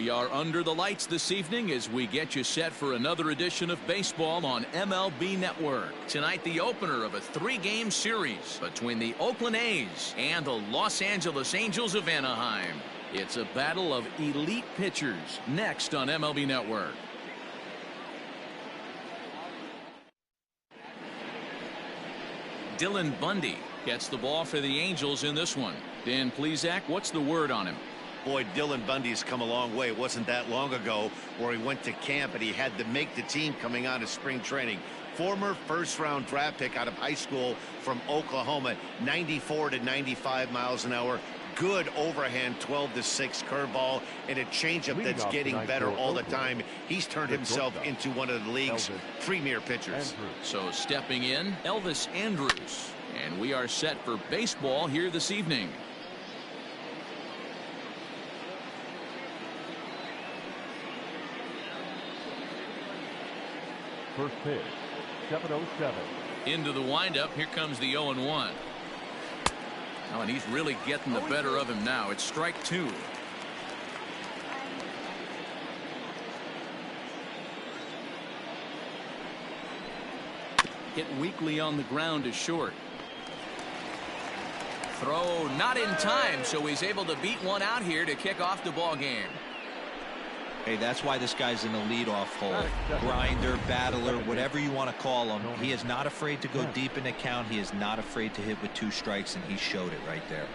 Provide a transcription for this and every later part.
We are under the lights this evening as we get you set for another edition of baseball on MLB Network. Tonight, the opener of a 3-game series between the Oakland A's and the Los Angeles Angels of Anaheim. It's a battle of elite pitchers next on MLB Network. Dylan Bundy gets the ball for the Angels in this one. Dan Plesac, what's the word on him? Boy, Dylan Bundy's come a long way. It wasn't that long ago where he went to camp and he had to make the team coming out of spring training. Former first-round draft pick out of high school from Oklahoma, 94 to 95 miles an hour. Good overhand 12-6 curveball and a changeup that's getting better all the time. He's turned himself into one of the league's premier pitchers. So stepping in, Elvis Andrus. And we are set for baseball here this evening. First pitch, 7:07. Into the windup. Here comes the 0-1. Oh, and he's really getting the better of him now. It's strike 2. Hit weakly on the ground is short. Throw not in time, so he's able to beat one out here to kick off the ball game. Hey, that's why this guy's in the leadoff hole. Grinder, battler, whatever you want to call him. He is not afraid to go deep in the count. He is not afraid to hit with 2 strikes, and he showed it right there.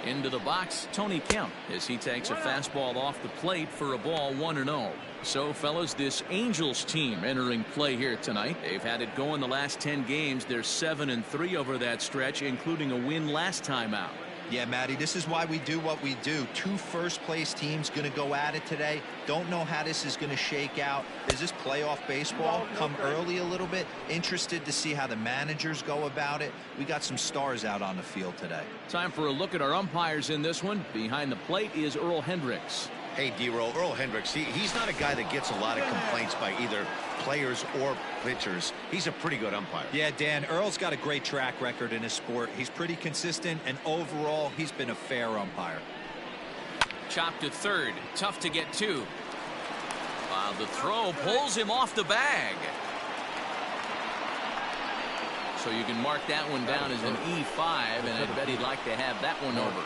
Into the box, Tony Kemp, as he takes a fastball off the plate for a ball 1-0. So, fellas, this Angels team entering play here tonight. They've had it going the last 10 games. They're 7-3 over that stretch, including a win last time out. Yeah, Matty, this is why we do what we do. 2 first-place teams going to go at it today. Don't know how this is going to shake out. Is this playoff baseball? Come early a little bit. Interested to see how the managers go about it. We got some stars out on the field today. Time for a look at our umpires in this one. Behind the plate is Earl Hendricks. Hey, D-Roll, Earl Hendricks, he's not a guy that gets a lot of complaints by either players or pitchers. He's a pretty good umpire. Yeah, Dan, Earl's got a great track record in his sport. He's pretty consistent, and overall, he's been a fair umpire. Chopped to third. Tough to get to. While the throw pulls him off the bag. So you can mark that one down as an E5, and I bet he'd like to have that one over.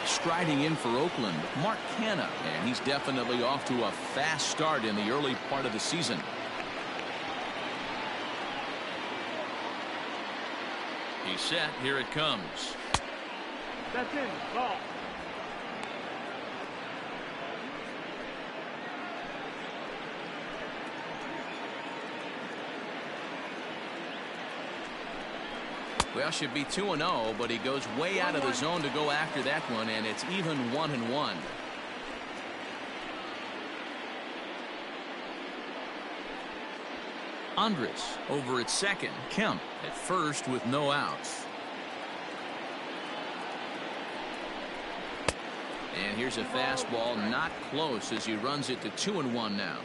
Striding in for Oakland, Mark Canha, and he's definitely off to a fast start in the early part of the season. He's set. Here it comes. That's in. Ball. Well, should be 2-0, but he goes way out of the zone to go after that one, and it's even 1-1. Andrus over at second. Kemp at first with no outs. And here's a fastball not close as he runs it to 2-1 now.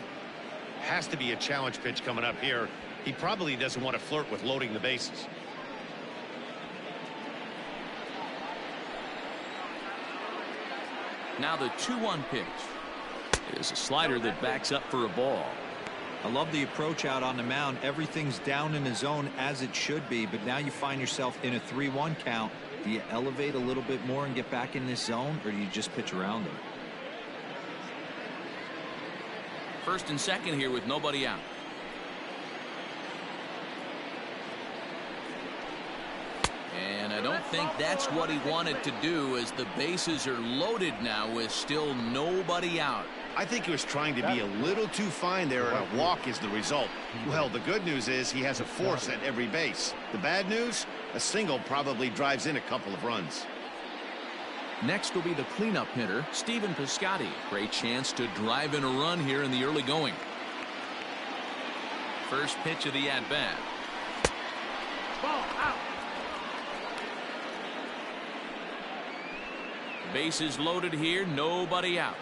Has to be a challenge pitch coming up here. He probably doesn't want to flirt with loading the bases. Now the 2-1 pitch. It is a slider that backs up for a ball. I love the approach out on the mound. Everything's down in the zone as it should be, but now you find yourself in a 3-1 count. Do you elevate a little bit more and get back in this zone, or do you just pitch around it? First and second here with nobody out. And I don't think that's what he wanted to do, as the bases are loaded now with still nobody out. I think he was trying to be a little too fine there, and a walk is the result. Well, the good news is he has a force at every base. The bad news, a single probably drives in a couple of runs. Next will be the cleanup hitter, Stephen Piscotty. Great chance to drive in a run here in the early going. First pitch of the at-bat. Ball out. Bases loaded here, nobody out.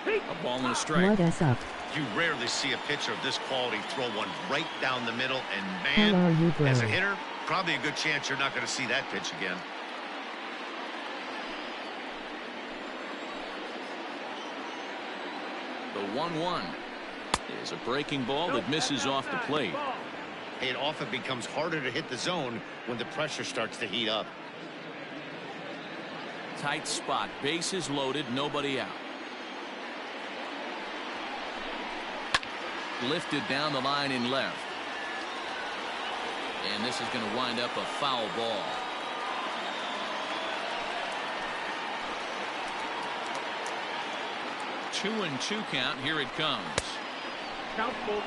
A ball and a strike. Plug us up. You rarely see a pitcher of this quality throw one right down the middle, and How are you, man, bro? as a hitter, probably a good chance you're not going to see that pitch again. The 1-1 is a breaking ball that misses off the plate. It often becomes harder to hit the zone when the pressure starts to heat up. Tight spot, bases loaded, nobody out. Lifted down the line in left. And this is going to wind up a foul ball. Two and two count. Here it comes. Count full.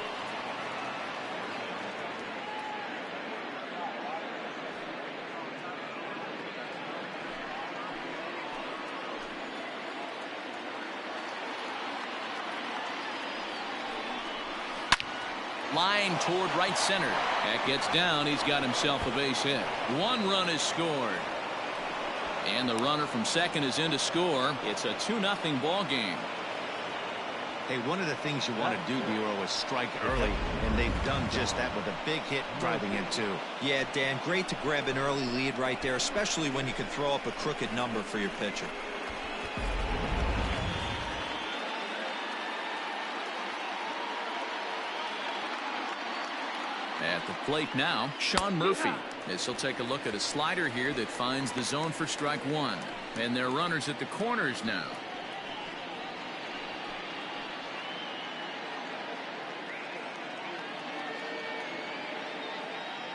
Line toward right center. That gets down. He's got himself a base hit. One run is scored. And the runner from second is in to score. It's a 2-0 ball game. Hey, one of the things you want to do, Bureau, is strike early, and they've done just that with a big hit driving in two. Yeah, Dan, great to grab an early lead right there, especially when you can throw up a crooked number for your pitcher. At the plate now, Sean Murphy. As he'll take a look at a slider here that finds the zone for strike one. And their runners at the corners now.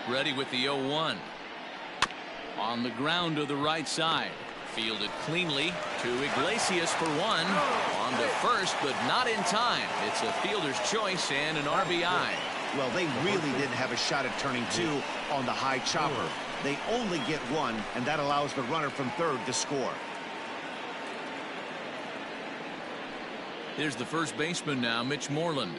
Ready with the 0-1. On the ground to the right side. Fielded cleanly to Iglesias for one. On to first, but not in time. It's a fielder's choice and an RBI. Well, they really didn't have a shot at turning two on the high chopper. They only get one, and that allows the runner from third to score. Here's the first baseman now, Mitch Moreland.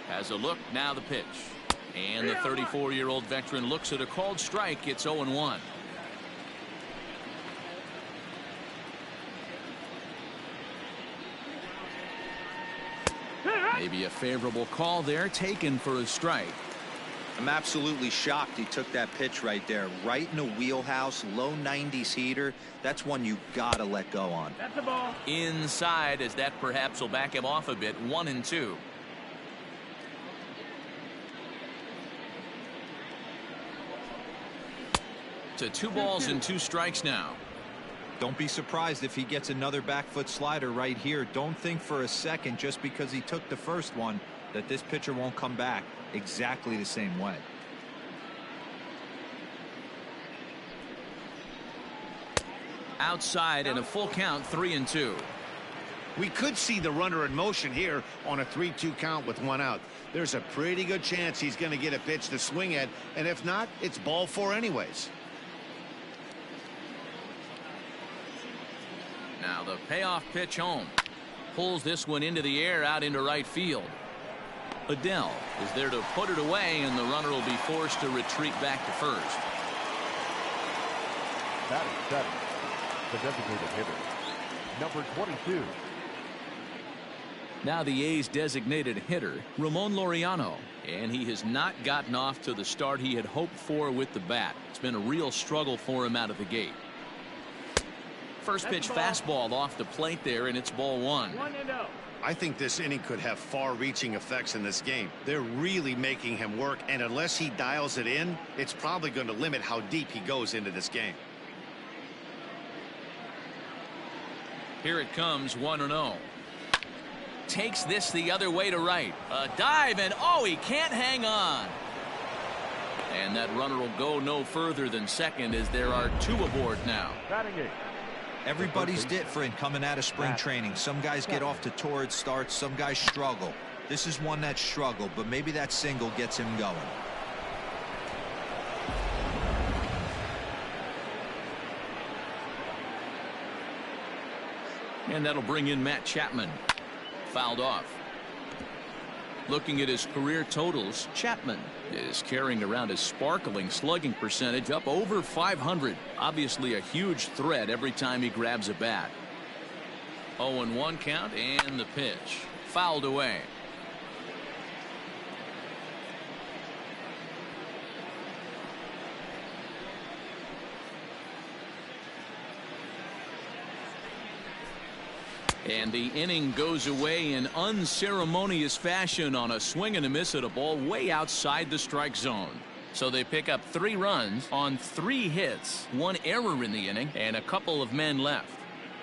Has a look, now the pitch. And the 34-year-old veteran looks at a called strike. It's 0-1. Maybe a favorable call there, taken for a strike. I'm absolutely shocked he took that pitch right there. Right in the wheelhouse, low 90s heater. That's one you gotta let go on. That's a ball. Inside, as that perhaps will back him off a bit. 1-2. To 2 balls and 2 strikes now. Don't be surprised if he gets another back foot slider right here. Don't think for a second, just because he took the first one, that this pitcher won't come back exactly the same way. Outside and a full count, 3-2. We could see the runner in motion here on a 3-2 count with one out. There's a pretty good chance he's going to get a pitch to swing at, and if not, it's ball 4 anyways. Now the payoff pitch home. Pulls this one into the air out into right field. Adele is there to put it away, and the runner will be forced to retreat back to first. Batting seven, the designated hitter, number 22. Now the A's designated hitter, Ramon Laureano, and he has not gotten off to the start he had hoped for with the bat. It's been a real struggle for him out of the gate. First pitch fastball off the plate there, and it's ball 1. 1-0. I think this inning could have far-reaching effects in this game. They're really making him work, and unless he dials it in, it's probably going to limit how deep he goes into this game. Here it comes, 1-0. Takes this the other way to right. A dive, and oh, he can't hang on. And that runner will go no further than second, as there are 2 aboard now. Batting eight. Everybody's different coming out of spring training. Some guys get off to torrid starts. Some guys struggle. This is one that struggled, but maybe that single gets him going. And that'll bring in Matt Chapman. Fouled off. Looking at his career totals, Chapman is carrying around a sparkling slugging percentage up over 500. Obviously a huge threat every time he grabs a bat. 0-1 count, and the pitch fouled away. And the inning goes away in unceremonious fashion on a swing and a miss at a ball way outside the strike zone. So they pick up 3 runs on 3 hits, 1 error in the inning, and a couple of men left.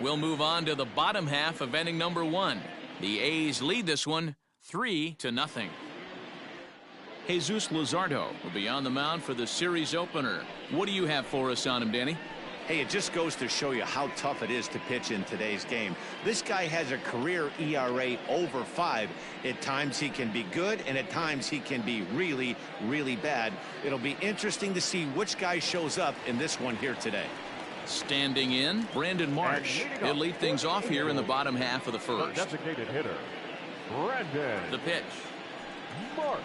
We'll move on to the bottom half of inning number 1. The A's lead this one 3-0. Jesus Luzardo will be on the mound for the series opener. What do you have for us on him, Danny? Hey, it just goes to show you how tough it is to pitch in today's game. This guy has a career ERA over 5. At times he can be good, and at times he can be really, really bad. It'll be interesting to see which guy shows up in this one here today. Standing in, Brandon Marsh. He'll lead things off here in the bottom half of the first. Designated hitter, Brandon. The pitch. Marsh.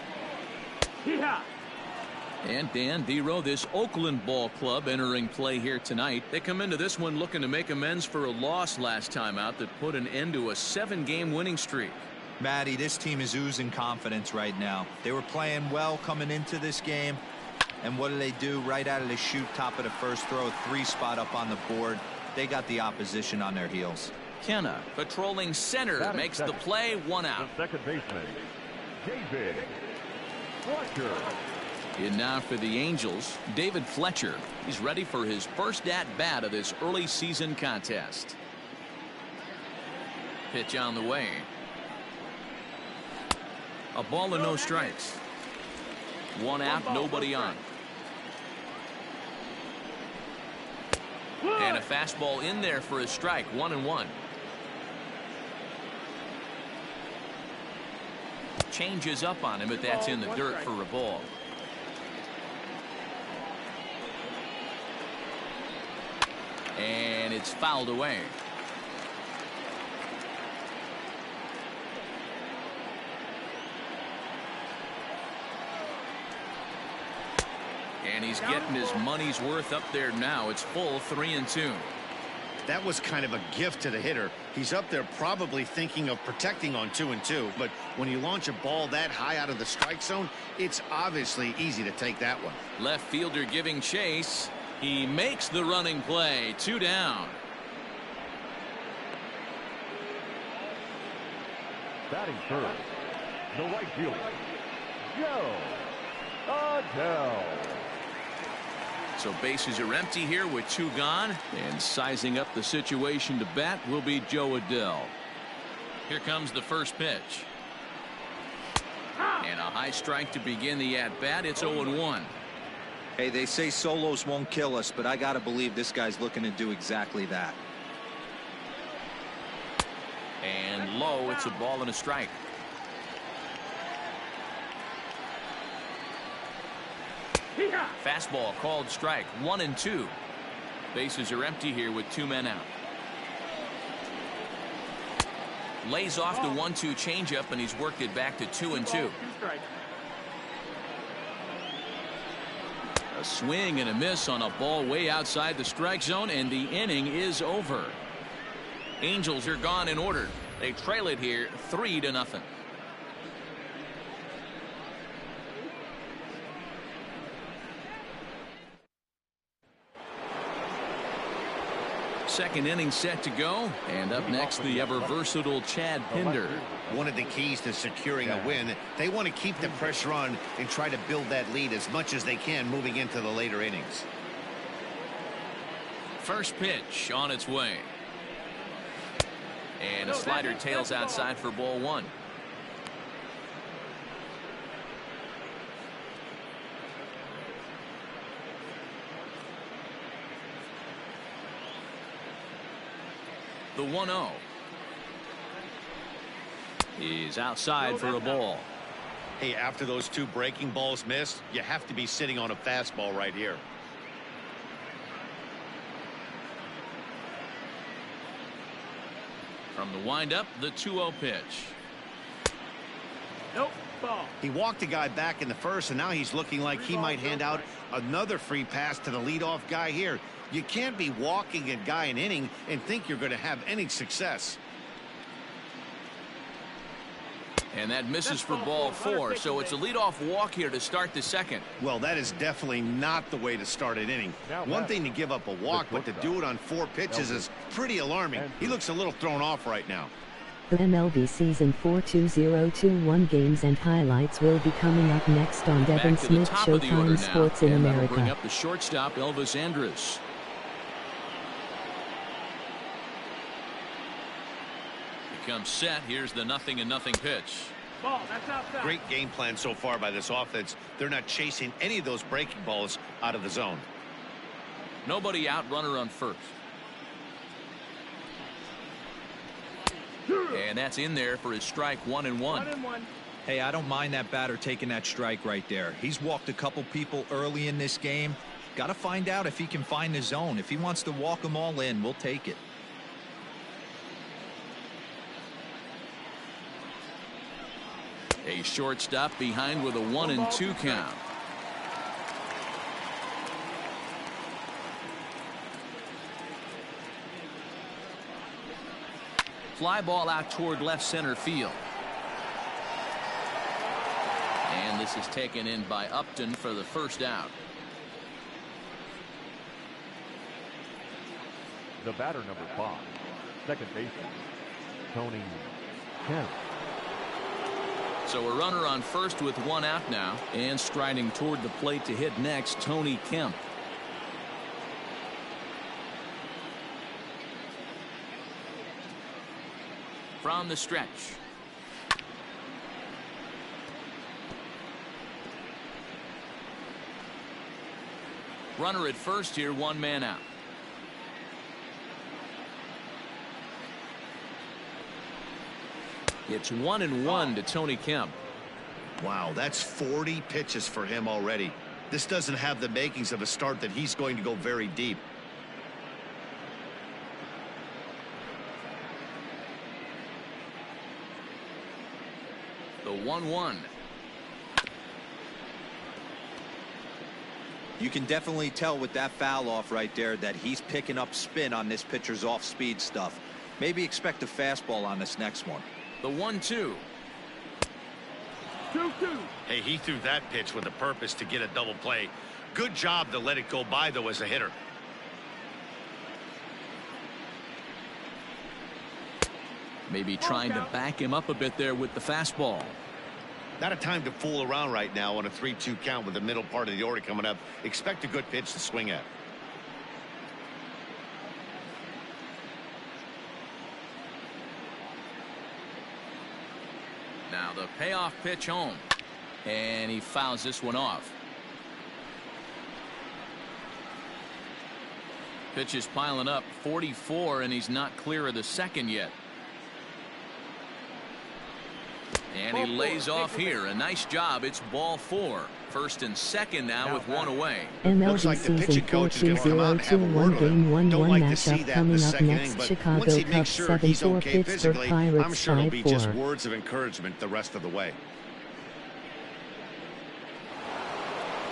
And Dan Dero, this Oakland ball club entering play here tonight. They come into this one looking to make amends for a loss last time out that put an end to a 7-game winning streak. Matty, this team is oozing confidence right now. They were playing well coming into this game. And what do? Right out of the chute, top of the first throw, 3 spot up on the board. They got the opposition on their heels. Kenna patrolling center makes the play, 1 out. The second baseman, David Fletcher. In now for the Angels, David Fletcher. He's ready for his first at-bat of this early season contest. Pitch on the way. A ball and no strikes. 1 out, nobody on. And a fastball in there for a strike, 1-1. Changes up on him, but that's in the dirt for a ball. And it's fouled away. And he's getting his money's worth up there now. It's full 3-2. That was kind of a gift to the hitter. He's up there probably thinking of protecting on 2-2. But when you launch a ball that high out of the strike zone, it's obviously easy to take that one. Left fielder giving chase. He makes the running play. 2 down. Batting first, the right fielder, Joe Adele. So bases are empty here with 2 gone. And sizing up the situation to bat will be Joe Adele. Here comes the first pitch. And a high strike to begin the at-bat. It's 0-1. Hey, they say solos won't kill us, but I got to believe this guy's looking to do exactly that. And low, it's a ball and a strike. Fastball called strike, 1-2. Bases are empty here with 2 men out. Lays off the 1-2 changeup, and he's worked it back to 2-2. A swing and a miss on a ball way outside the strike zone, and the inning is over. Angels are gone in order. They trail it here 3-0. Second inning set to go, and up next the ever versatile Chad Pinder. One of the keys to securing a win, they want to keep the pressure on and try to build that lead as much as they can moving into the later innings. First pitch on its way. And a slider tails outside for ball 1. The 1-0 is outside for a ball. Hey, after those 2 breaking balls missed, you have to be sitting on a fastball right here. From the windup, the 2-0 pitch. Nope. He walked the guy back in the first, and now he's looking like he might hand out another free pass to the leadoff guy here. You can't be walking a guy an inning and think you're going to have any success. And that misses for ball 4, so it's a leadoff walk here to start the second. Well, that is definitely not the way to start an inning. One thing to give up a walk, but to do it on 4 pitches is pretty alarming. He looks a little thrown off right now. The MLB Season 4 2021 games and highlights will be coming up next on Devin Smith Showtime Sports in America. Bring up the shortstop, Elvis Andrus. Comes set. Here's the 0-0 pitch. Ball, that's outside. Great game plan so far by this offense. They're not chasing any of those breaking balls out of the zone. Nobody out, runner on first. And that's in there for his strike, 1-1. Hey, I don't mind that batter taking that strike right there. He's walked a couple people early in this game. Got to find out if he can find the zone. If he wants to walk them all in, we'll take it. A shortstop behind with a 1-2 count. Fly ball out toward left center field. And this is taken in by Upton for the first out. The batter, number 5, second baseman, Tony Kemp. So a runner on first with 1 out now, and striding toward the plate to hit next, Tony Kemp. From the stretch. Runner at first here, 1 man out. It's 1-1 to Tony Kemp. Wow, that's 40 pitches for him already. This doesn't have the makings of a start that he's going to go very deep. The 1-1. You can definitely tell with that foul off right there that he's picking up spin on this pitcher's off-speed stuff. Maybe expect a fastball on this next one. The 1-2. 2-2. Hey, he threw that pitch with a purpose to get a double play. Good job to let it go by, though, as a hitter. Maybe trying to back him up a bit there with the fastball. Not a time to fool around right now on a 3-2 count with the middle part of the order coming up. Expect a good pitch to swing at. Now the payoff pitch home, and he fouls this one off. Pitch is piling up, 44, and he's not clear of the second yet. And he lays off here. A nice job. It's ball 4. First and second now with 1 away. MLB like the Season pitching 4 coach is going to come out and have a word 2021 with him. Game 1-1 Don't like to see matchup that in the coming up second next. inning, but Chicago once he Cubs makes sure he's 7-4 okay Pittsburgh physically, Pirates I'm sure it'll be just 5-4. words of encouragement the rest of the way.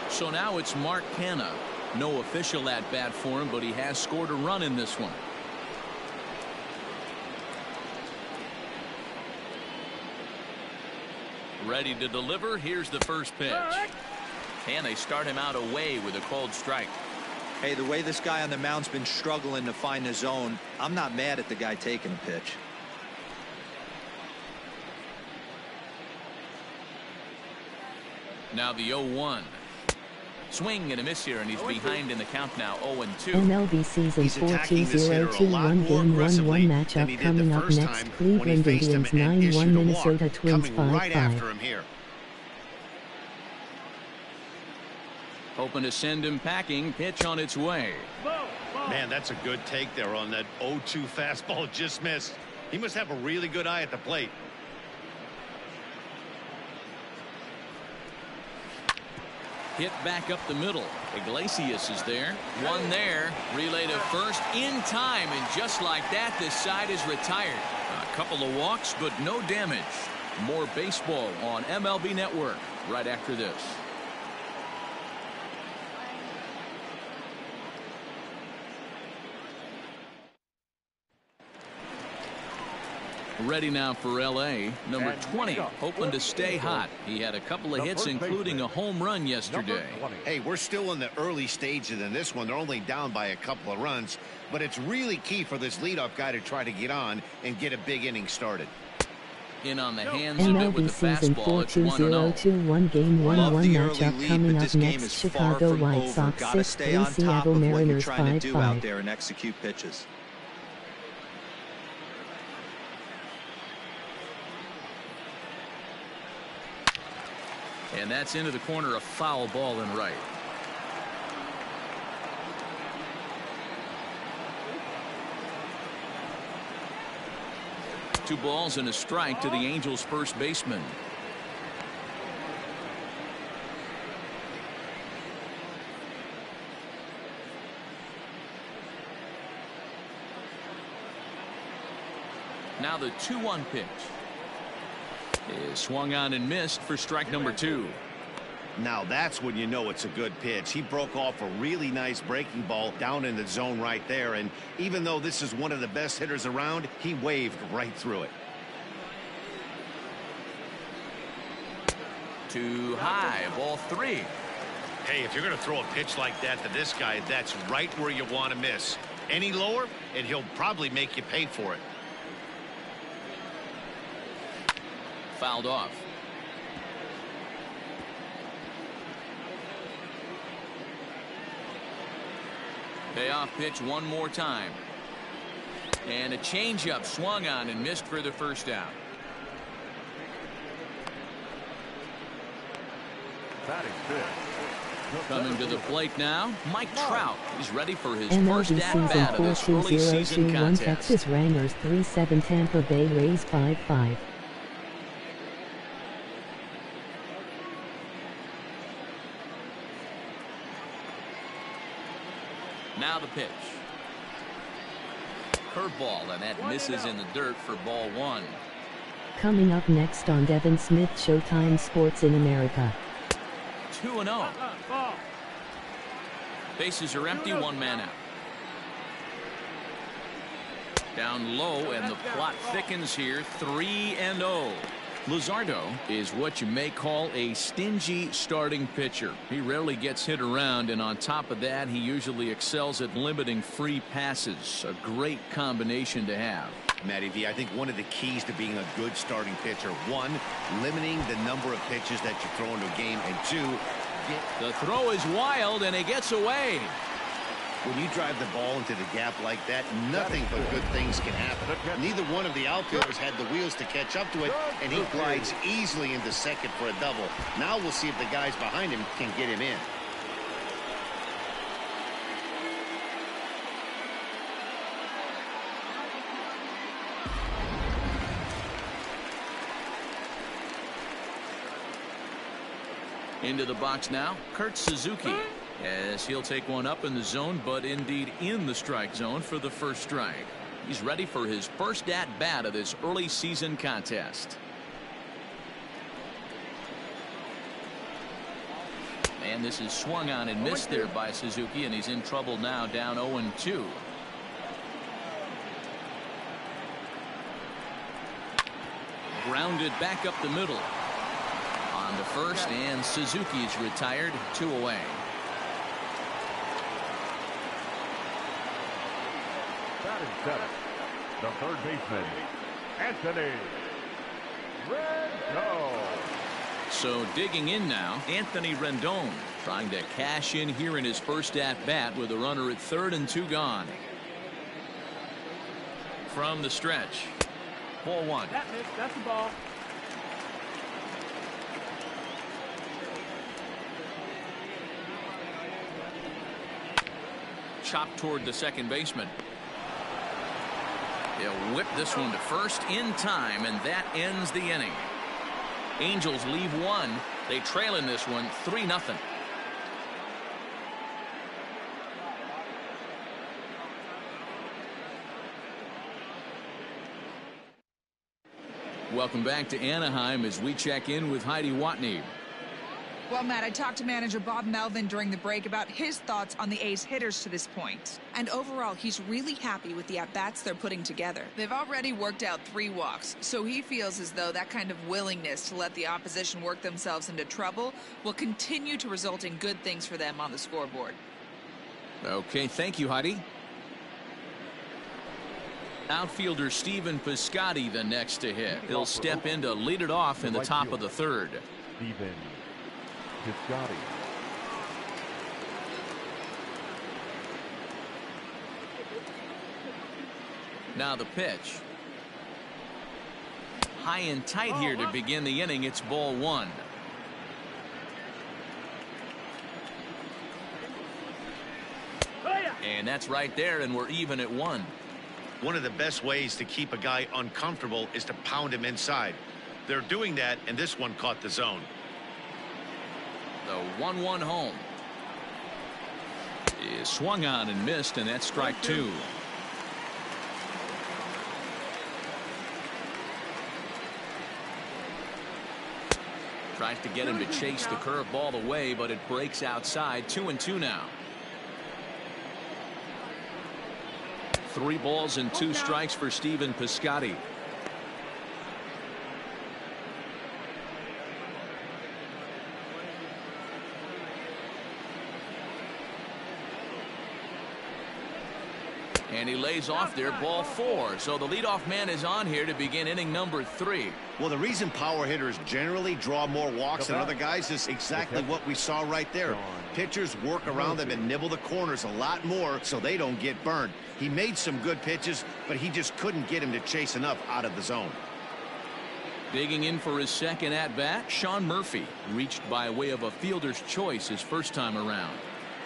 So now it's Mark Canha. No official at bat for him, but he has scored a run in this one. Ready to deliver. Here's the first pitch. And they start him out away with a called strike. Hey, the way this guy on the mound's been struggling to find the zone, I'm not mad at the guy taking a pitch. Now the 0-1. Swing and a miss here, and he's behind in the count now, 0-2. MLB Season 4 2021 Game 1-1 matchup coming up next. Cleveland Indians 9-1 Minnesota Twins 5-5. Hoping to send him packing. Pitch on its way. Man, that's a good take there on that 0-2 fastball. Just missed. He must have a really good eye at the plate. Hit back up the middle. Iglesias is there. One there. Relay to first in time, and just like that, this side is retired. A couple of walks, but no damage. More baseball on MLB Network right after this. Ready now for L.A. Number 20, hoping to stay hot. He had a couple of hits, including a home run yesterday. Hey, we're still in the early stages in this one. They're only down by a couple of runs, but it's really key for this leadoff guy to try to get on and get a big inning started. In on the hands of it with the fastball. It's 1-0. Game 1-1 matchup coming up next. Chicago White Sox 6-3, Seattle Mariners 5-5. Out there and execute pitches. And that's into the corner, a foul ball and right. Two balls and a strike to the Angels' first baseman. Now the 2-1 pitch is swung on and missed for strike number 2. Now that's when you know it's a good pitch. He broke off a really nice breaking ball down in the zone right there, and even though this is one of the best hitters around, he waved right through it. Too high, ball 3. Hey, if you're going to throw a pitch like that to this guy, that's right where you want to miss. Any lower, and he'll probably make you pay for it. Fouled off. Payoff pitch one more time. And a changeup swung on and missed for the first out. Batting fifth. Coming to the plate now, Mike Trout. He's ready for his MLB first at-bat of this early season 4-2-0-2-1 contest. Texas Rangers 3-7 Tampa Bay Rays 5-5. Now the pitch. Curveball, and that misses in the dirt for ball 1. Coming up next on Devin Smith Showtime Sports in America. 2-0. Bases are empty, one man out. Down low, and the plot thickens here. 3-0. Luzardo is what you may call a stingy starting pitcher. He rarely gets hit around, and on top of that, he usually excels at limiting free passes. A great combination to have. Matty V, I think one of the keys to being a good starting pitcher, one, limiting the number of pitches that you throw into a game, and two, the throw is wild, and it gets away. when you drive the ball into the gap like that, nothing but good things can happen. Neither one of the outfielders had the wheels to catch up to it, and he glides easily into second for a double. Now we'll see if the guys behind him can get him in. Into the box now, Kurt Suzuki, as he'll take one up in the zone, but indeed in the strike zone for the first strike. He's ready for his first at-bat of this early season contest. And this is swung on and missed there by Suzuki, and he's in trouble now, down 0-2. Grounded back up the middle. On to first, and Suzuki's retired, 2 away. Batting seventh, the third baseman, Anthony Rendon. So digging in now, Anthony Rendon trying to cash in here in his first at-bat with a runner at third and 2 gone. From the stretch, ball 1. That's the ball. Chopped toward the second baseman. They'll whip this one to first in time, and that ends the inning. Angels leave one. They trail in this one 3-0. Welcome back to Anaheim as we check in with Heidi Watney. Well, Matt, I talked to manager Bob Melvin during the break about his thoughts on the A's hitters to this point. And overall, he's really happy with the at-bats they're putting together. They've already worked out 3 walks, so he feels as though that kind of willingness to let the opposition work themselves into trouble will continue to result in good things for them on the scoreboard. Okay, thank you, Heidi. Outfielder Stephen Piscotty the next to hit. He'll step in to lead it off in the top of the 3rd. Stephen Piscotty. Now the pitch. High and tight here to begin the inning. It's ball 1. And that's right there, and we're even at 1. One of the best ways to keep a guy uncomfortable is to pound him inside. They're doing that, and this one caught the zone. The 1-1 home is swung on and missed, and that's strike 2. Tries to get him to chase the curveball away, but it breaks outside. 2-2 now. 3 balls and 2 strikes for Stephen Piscotty. And he lays off there, ball 4. So the leadoff man is on here to begin inning number 3. Well, the reason power hitters generally draw more walks than other guys is exactly what we saw right there. Pitchers work around them and nibble the corners a lot more so they don't get burned. He made some good pitches, but he just couldn't get him to chase enough out of the zone. Digging in for his second at-bat, Sean Murphy, reached by way of a fielder's choice his first time around.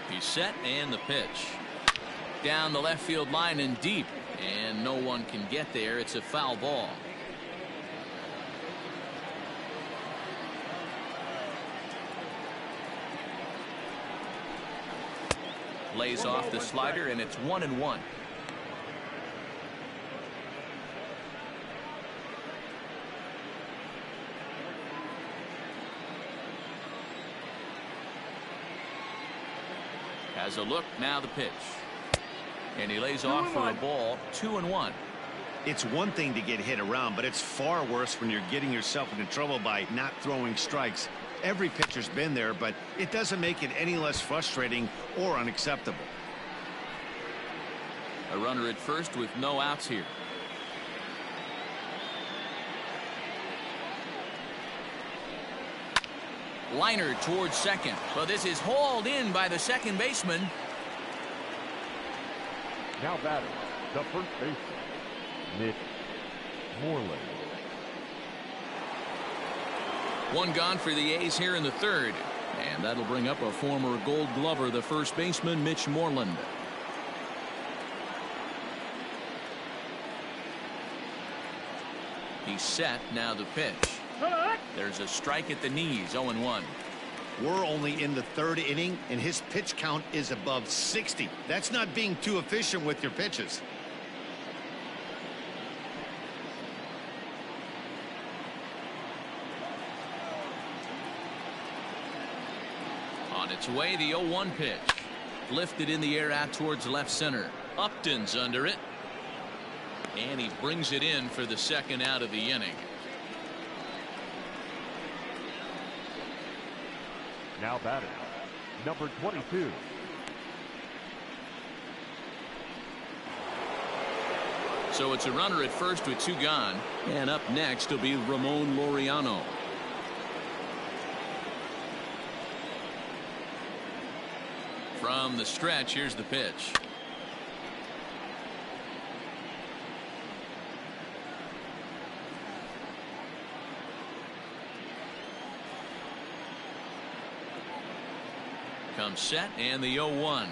He's set, and the pitch. Down the left field line and deep, and no one can get there. It's a foul ball. Lays off the slider, and it's 1-1. Has a look, now the pitch. And he lays off for a ball. 2-1. It's one thing to get hit around, but it's far worse when you're getting yourself into trouble by not throwing strikes. Every pitcher's been there, but it doesn't make it any less frustrating or unacceptable. A runner at first with no outs here. Liner towards second. Well, this is hauled in by the second baseman. Now batting, the first baseman, Mitch Moreland. 1 gone for the A's here in the 3rd. And that'll bring up a former Gold Glover, the first baseman, Mitch Moreland. He's set, now the pitch. There's a strike at the knees, 0-1. We're only in the 3rd inning, and his pitch count is above 60. That's not being too efficient with your pitches. On its way, the 0-1 pitch. Lifted in the air out towards left center. Upton's under it. And he brings it in for the second out of the inning. Now batting, number 22. So it's a runner at first with 2 gone. And up next will be Ramon Laureano. From the stretch, here's the pitch. Comes set, and the 0-1.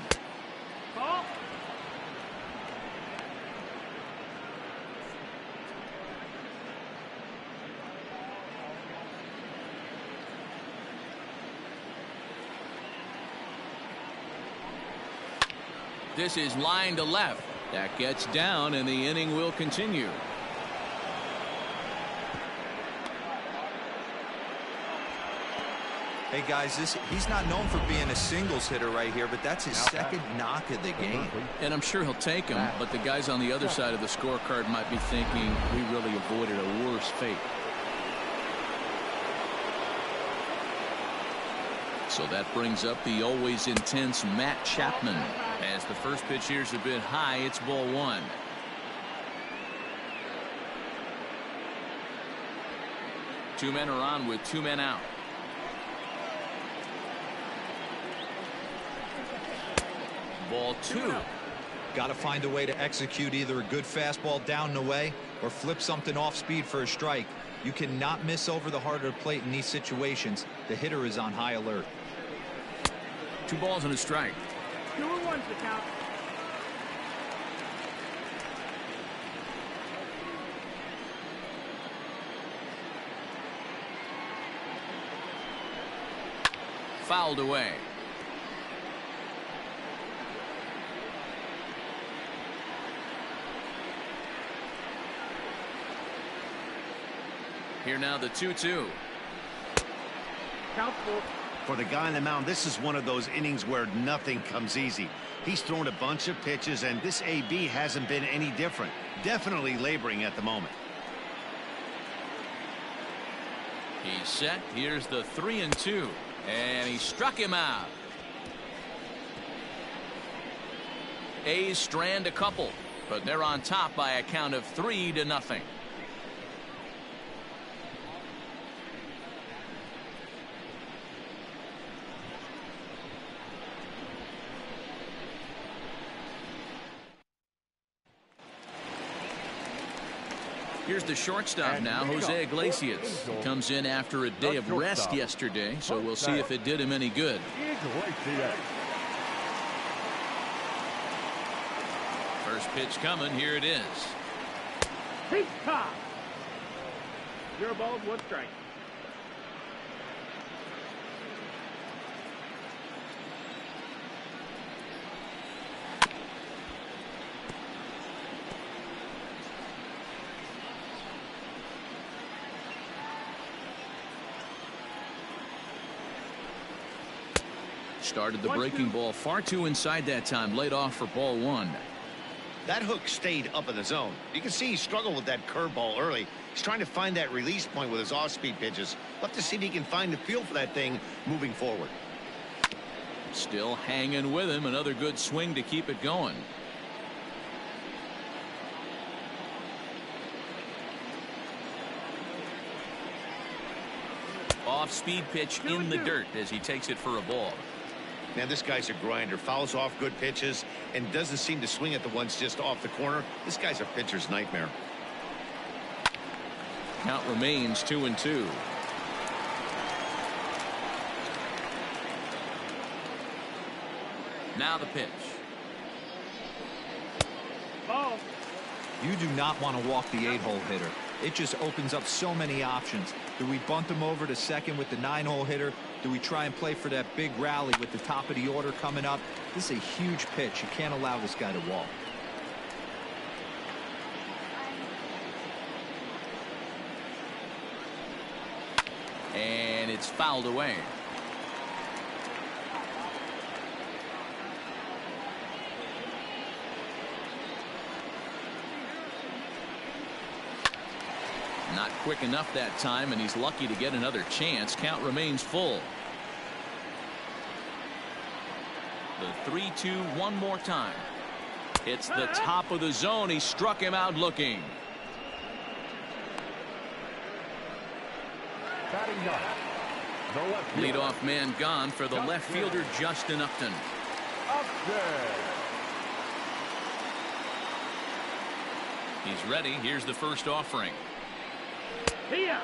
This is line to left. That gets down, and the inning will continue. Hey guys, he's not known for being a singles hitter right here, but that's his second knock of the game. And I'm sure he'll take him, but the guys on the other side of the scorecard might be thinking we really avoided a worse fate. So that brings up the always intense Matt Chapman. As the first pitch here's a bit high, it's ball one. Two men are on with two men out. Ball two. Got to find a way to execute either a good fastball down and away or flip something off speed for a strike. You cannot miss over the heart of the plate in these situations. The hitter is on high alert. 2 balls and a strike. 2-1 to count. Fouled away. Here now the 2-2. Count full. For the guy on the mound, this is one of those innings where nothing comes easy. He's thrown a bunch of pitches, and this AB hasn't been any different. Definitely laboring at the moment. He's set. Here's the 3-2. And he struck him out. A's strand a couple, but they're on top by a count of 3-0. Here's the shortstop now, Jose Iglesias. Comes in after a day of rest yesterday, so we'll see if it did him any good. First pitch coming, here it is. Peace top. 0 balls, 1 strike. Started the breaking ball far too inside that time. Laid off for ball one. That hook stayed up in the zone. You can see he struggled with that curveball early. He's trying to find that release point with his off-speed pitches. We'll have to see if he can find the feel for that thing moving forward. Still hanging with him. Another good swing to keep it going. Off-speed pitch in the dirt as he takes it for a ball. Man, this guy's a grinder. Fouls off good pitches and doesn't seem to swing at the ones just off the corner. This guy's a pitcher's nightmare. Count remains 2-2. Now the pitch. Ball. You do not want to walk the 8-hole hitter. It just opens up so many options. Do we bunt him over to second with the 9-hole hitter? Do we try and play for that big rally with the top of the order coming up? This is a huge pitch. You can't allow this guy to walk. And it's fouled away. Not quick enough that time, and he's lucky to get another chance. Count remains full. The 3-2 one more time. It's the top of the zone. He struck him out looking. Leadoff man gone for the left fielder, Justin Upton. He's ready. Here's the first offering. Here.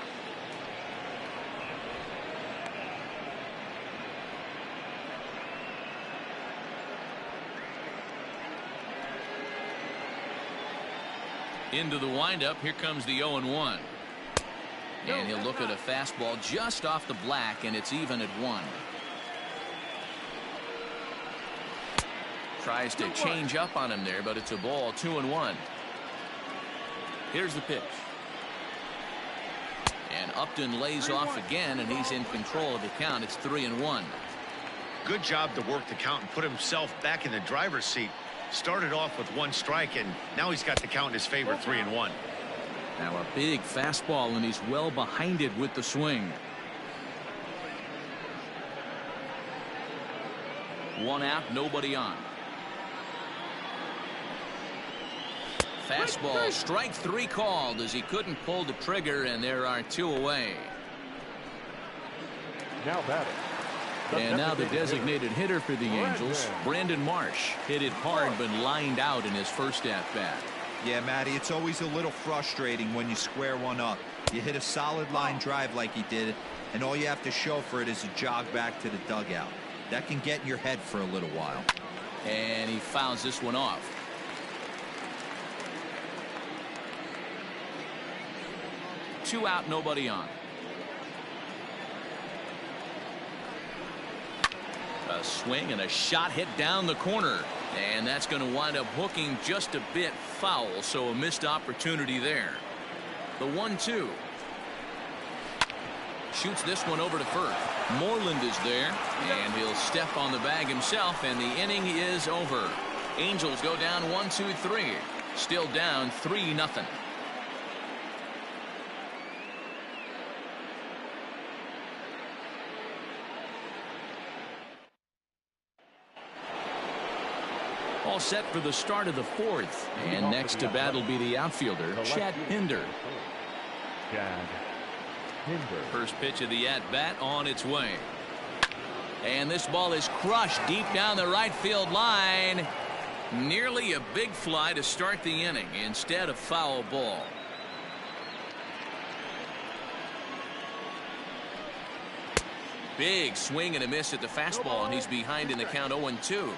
Into the windup. Here comes the 0-1. And he'll look at a fastball just off the black, and it's even at 1. Tries to change up on him there, but it's a ball. 2-1. Here's the pitch. And Upton lays off again, and he's in control of the count. It's 3-1. Good job to work the count and put himself back in the driver's seat. Started off with 1 strike, and now he's got the count in his favor, 3-1. Now a big fastball, and he's well behind it with the swing. 1 out, nobody on. Fastball, strike 3 called as he couldn't pull the trigger, and there are 2 away. Now batting. And now the designated hitter for the Angels, Brandon Marsh. Hit it hard but lined out in his first at-bat. Yeah, Matty, it's always a little frustrating when you square one up. You hit a solid line drive like he did, and all you have to show for it is a jog back to the dugout. That can get in your head for a little while. And he fouls this one off. Two out, nobody on. A swing and a shot hit down the corner, and that's going to wind up hooking just a bit foul, so a missed opportunity there. The 1-2. Shoots this one over to first. Moreland is there, and he'll step on the bag himself, and the inning is over. Angels go down 1-2-3. Still down 3-0. All set for the start of the 4th, and next to bat will be the outfielder, Chad Pinder. First pitch of the at-bat on its way. And this ball is crushed deep down the right field line. Nearly a big fly to start the inning. Instead, a foul ball. Big swing and a miss at the fastball, and he's behind in the count 0-2.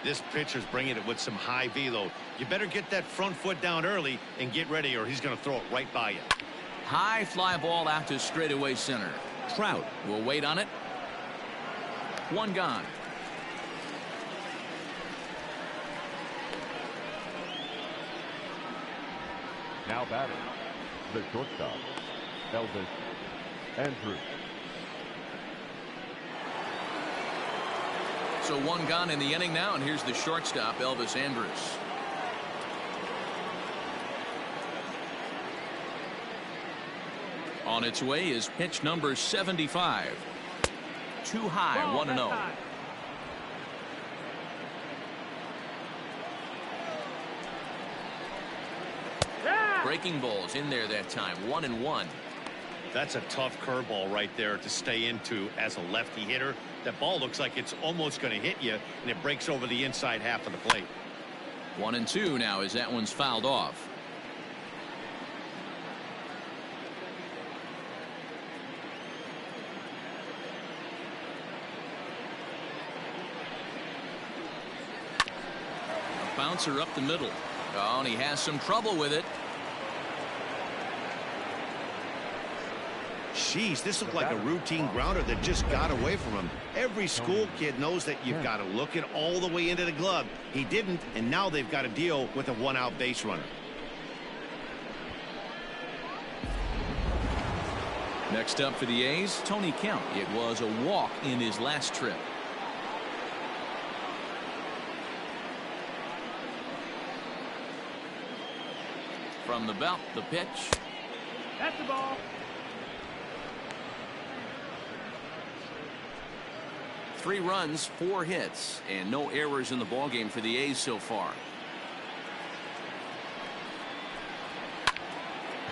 This pitcher's bringing it with some high velo. You better get that front foot down early and get ready, or he's going to throw it right by you. High fly ball out to straightaway center. Trout will wait on it. One gone. Now batting, the shortstop, Elvis Andrews. So one gone in the inning now, and here's the shortstop, Elvis Andrews. On its way is pitch number 75. Too high, 1-0. Breaking balls in there that time, 1-1. That's a tough curveball right there to stay into as a lefty hitter. That ball looks like it's almost going to hit you, and it breaks over the inside half of the plate. 1-2 now as that one's fouled off. A bouncer up the middle. Oh, and he has some trouble with it. Jeez, this looked like a routine grounder that just got away from him. Every school kid knows that you've got to look it all the way into the glove. He didn't, and now they've got to deal with a one-out base runner. Next up for the A's, Tony Kemp. It was a walk in his last trip. From the belt, the pitch. That's the ball. 3 runs, 4 hits, and no errors in the ballgame for the A's so far.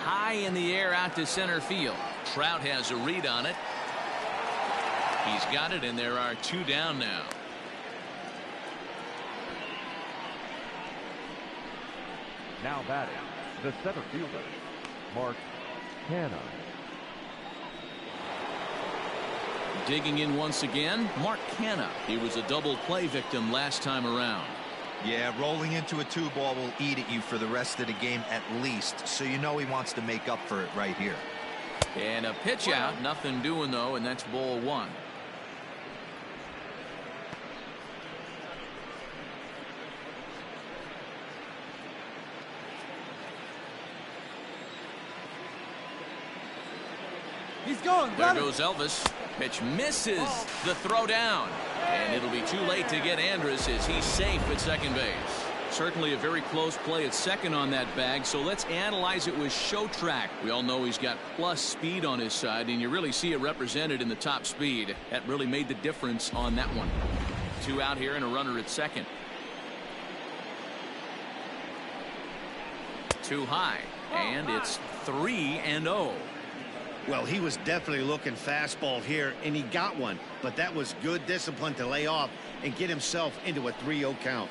High in the air out to center field. Trout has a read on it. He's got it, and there are 2 down now. Now batting, the center fielder, Mark Canha. Digging in once again, Mark Canha. He was a double play victim last time around. Yeah, rolling into a 2-ball will eat at you for the rest of the game at least, so you know he wants to make up for it right here. And a pitch out, nothing doing though, and that's ball 1. He's going. There goes Elvis. Pitch misses the throw down. And it'll be too late to get Andrus as he's safe at second base. Certainly a very close play at second on that bag, so let's analyze it with show track. We all know he's got plus speed on his side, and you really see it represented in the top speed. That really made the difference on that one. 2 out here and a runner at second. Too high, and it's 3-0. Well, he was definitely looking fastball here, and he got one, but that was good discipline to lay off and get himself into a 3-0 count.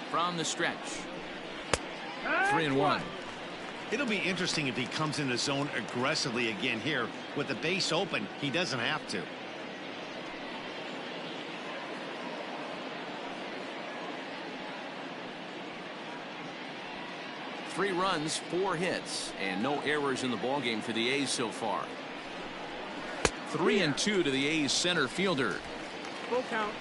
From the stretch. 3-1. It'll be interesting if he comes in the zone aggressively again here. With the base open, he doesn't have to. Three runs, 4 hits, and no errors in the ballgame for the A's so far. 3-2 to the A's center fielder. Full count.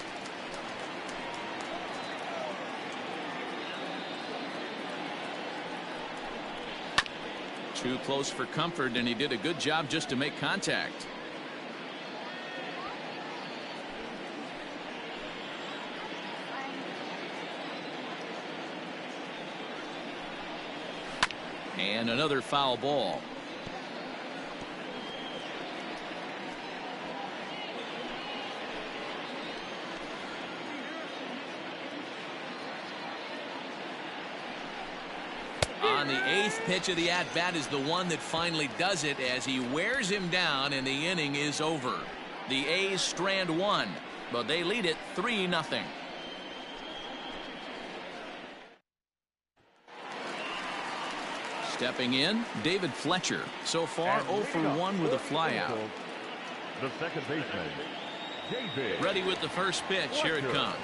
Too close for comfort, and he did a good job just to make contact. And another foul ball. On the 8th pitch of the at-bat is the one that finally does it as he wears him down, and the inning is over. The A's strand 1, but they lead it 3-0. Stepping in, David Fletcher. So far, 0 for 1 with a flyout. The second baseman, David. Ready with the first pitch. Here it comes.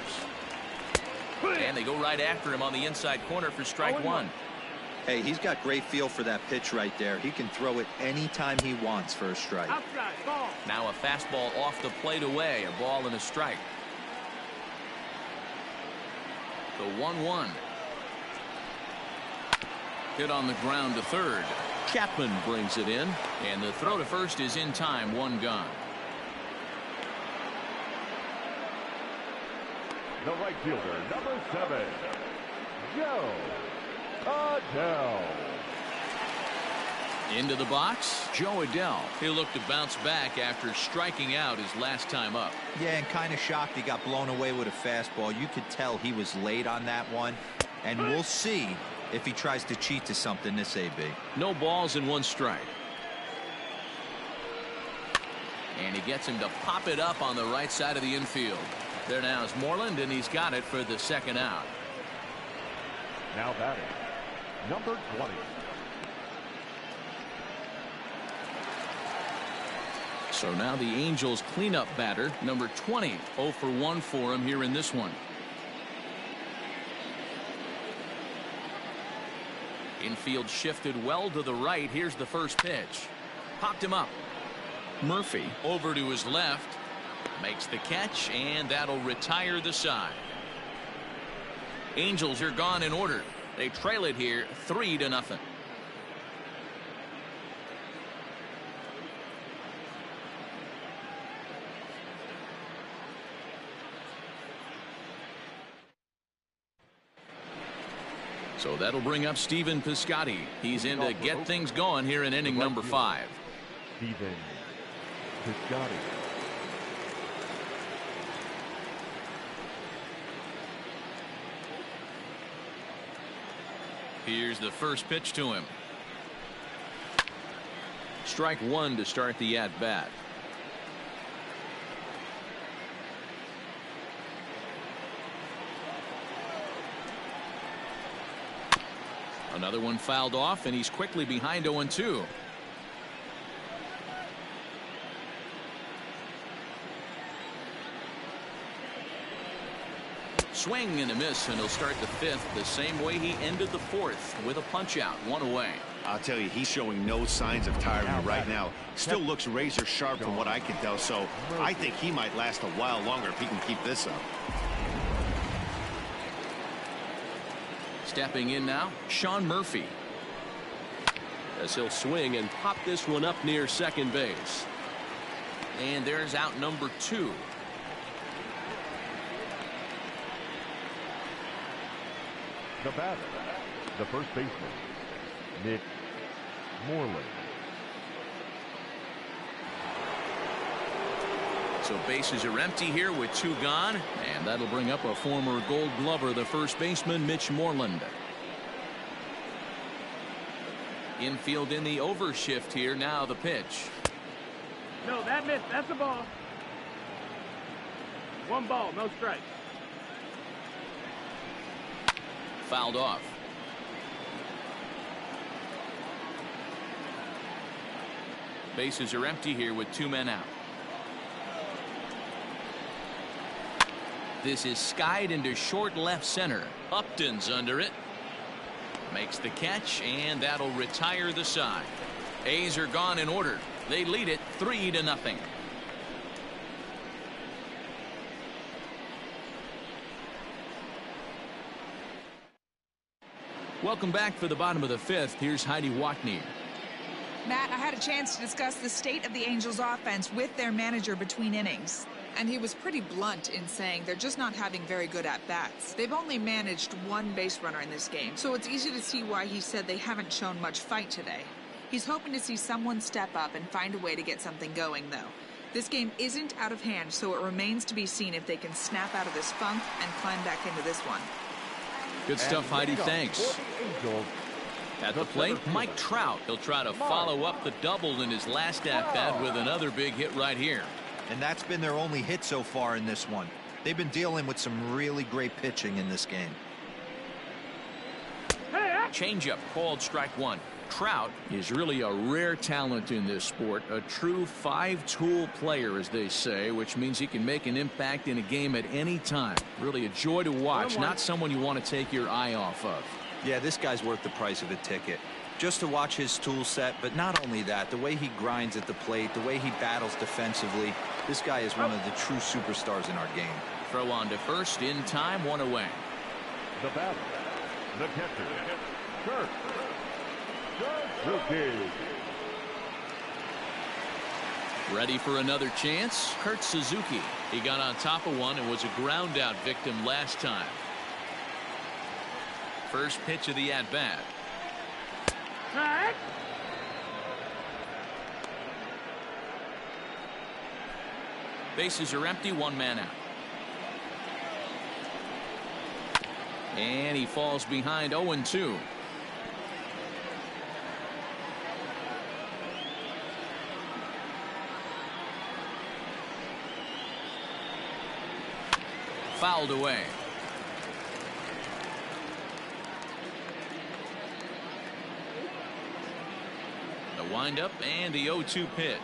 And they go right after him on the inside corner for strike 1. Hey, he's got great feel for that pitch right there. He can throw it anytime he wants for a strike. Outside, ball. Now a fastball off the plate away. A ball and a strike. The 1-1. Hit on the ground to third. Chapman brings it in, and the throw to first is in time. 1 gone. The right fielder, number 7, Joe Adell. Into the box, Joe Adell. He'll look to bounce back after striking out his last time up. Yeah, and kind of shocked he got blown away with a fastball. You could tell he was late on that one, and we'll see if he tries to cheat to something this AB. No balls and 1 strike. And he gets him to pop it up on the right side of the infield. There now is Moreland, and he's got it for the 2nd out. Now batting, number 20. So now the Angels cleanup batter, number 20. 0 for 1 for him here in this one. Infield shifted well to the right. Here's the first pitch. Popped him up. Murphy over to his left. Makes the catch, and that'll retire the side. Angels are gone in order. They trail it here 3-0. So that'll bring up Stephen Piscotty. He's in to get things going here in inning number 5. Stephen Piscotty. Here's the first pitch to him. Strike 1 to start the at-bat. Another one fouled off, and he's quickly behind 0-2. Swing and a miss, and he'll start the 5th the same way he ended the 4th with a punch out, 1 away. I'll tell you, he's showing no signs of tiring right now. Still looks razor sharp from what I can tell, so I think he might last a while longer if he can keep this up. Stepping in now, Sean Murphy. as he'll swing and pop this one up near second base. And there's out number 2. The batter, the first baseman, Nick Moreland. So bases are empty here with 2 gone, and that'll bring up a former Gold Glover, the first baseman, Mitch Moreland. Infield in the overshift here. Now the pitch. No, that missed. That's a ball. 1 ball, no strike. Fouled off. Bases are empty here with 2 men out. This is skied into short left center. Upton's under it. Makes the catch, and that'll retire the side. A's are gone in order. They lead it 3-0. Welcome back for the bottom of the 5th. Here's Heidi Watney. Matt, I had a chance to discuss the state of the Angels offense with their manager between innings. And he was pretty blunt in saying they're just not having very good at-bats. They've only managed 1 base runner in this game, so it's easy to see why he said they haven't shown much fight today. He's hoping to see someone step up and find a way to get something going, though. This game isn't out of hand, so it remains to be seen if they can snap out of this funk and climb back into this one. Good stuff, Heidi. Thanks. At the plate, Mike Trout. He'll try to follow up the double in his last at-bat with another big hit right here. And that's been their only hit so far in this one. They've been dealing with some really great pitching in this game. Changeup called strike 1. Trout is really a rare talent in this sport, a true 5-tool player, as they say, which means he can make an impact in a game at any time. Really a joy to watch, not someone you want to take your eye off of. Yeah, this guy's worth the price of a ticket. Just to watch his tool set, but not only that, the way he grinds at the plate, the way he battles defensively, this guy is one of the true superstars in our game. Throw on to first in time, 1 away. The batter, the catcher, Kurt Suzuki. Ready for another chance? Kurt Suzuki. He got on top of one and was a ground out victim last time. First pitch of the at-bat. Bases are empty, 1 man out. And he falls behind 0-2. Fouled away. The windup and the 0-2 pitch.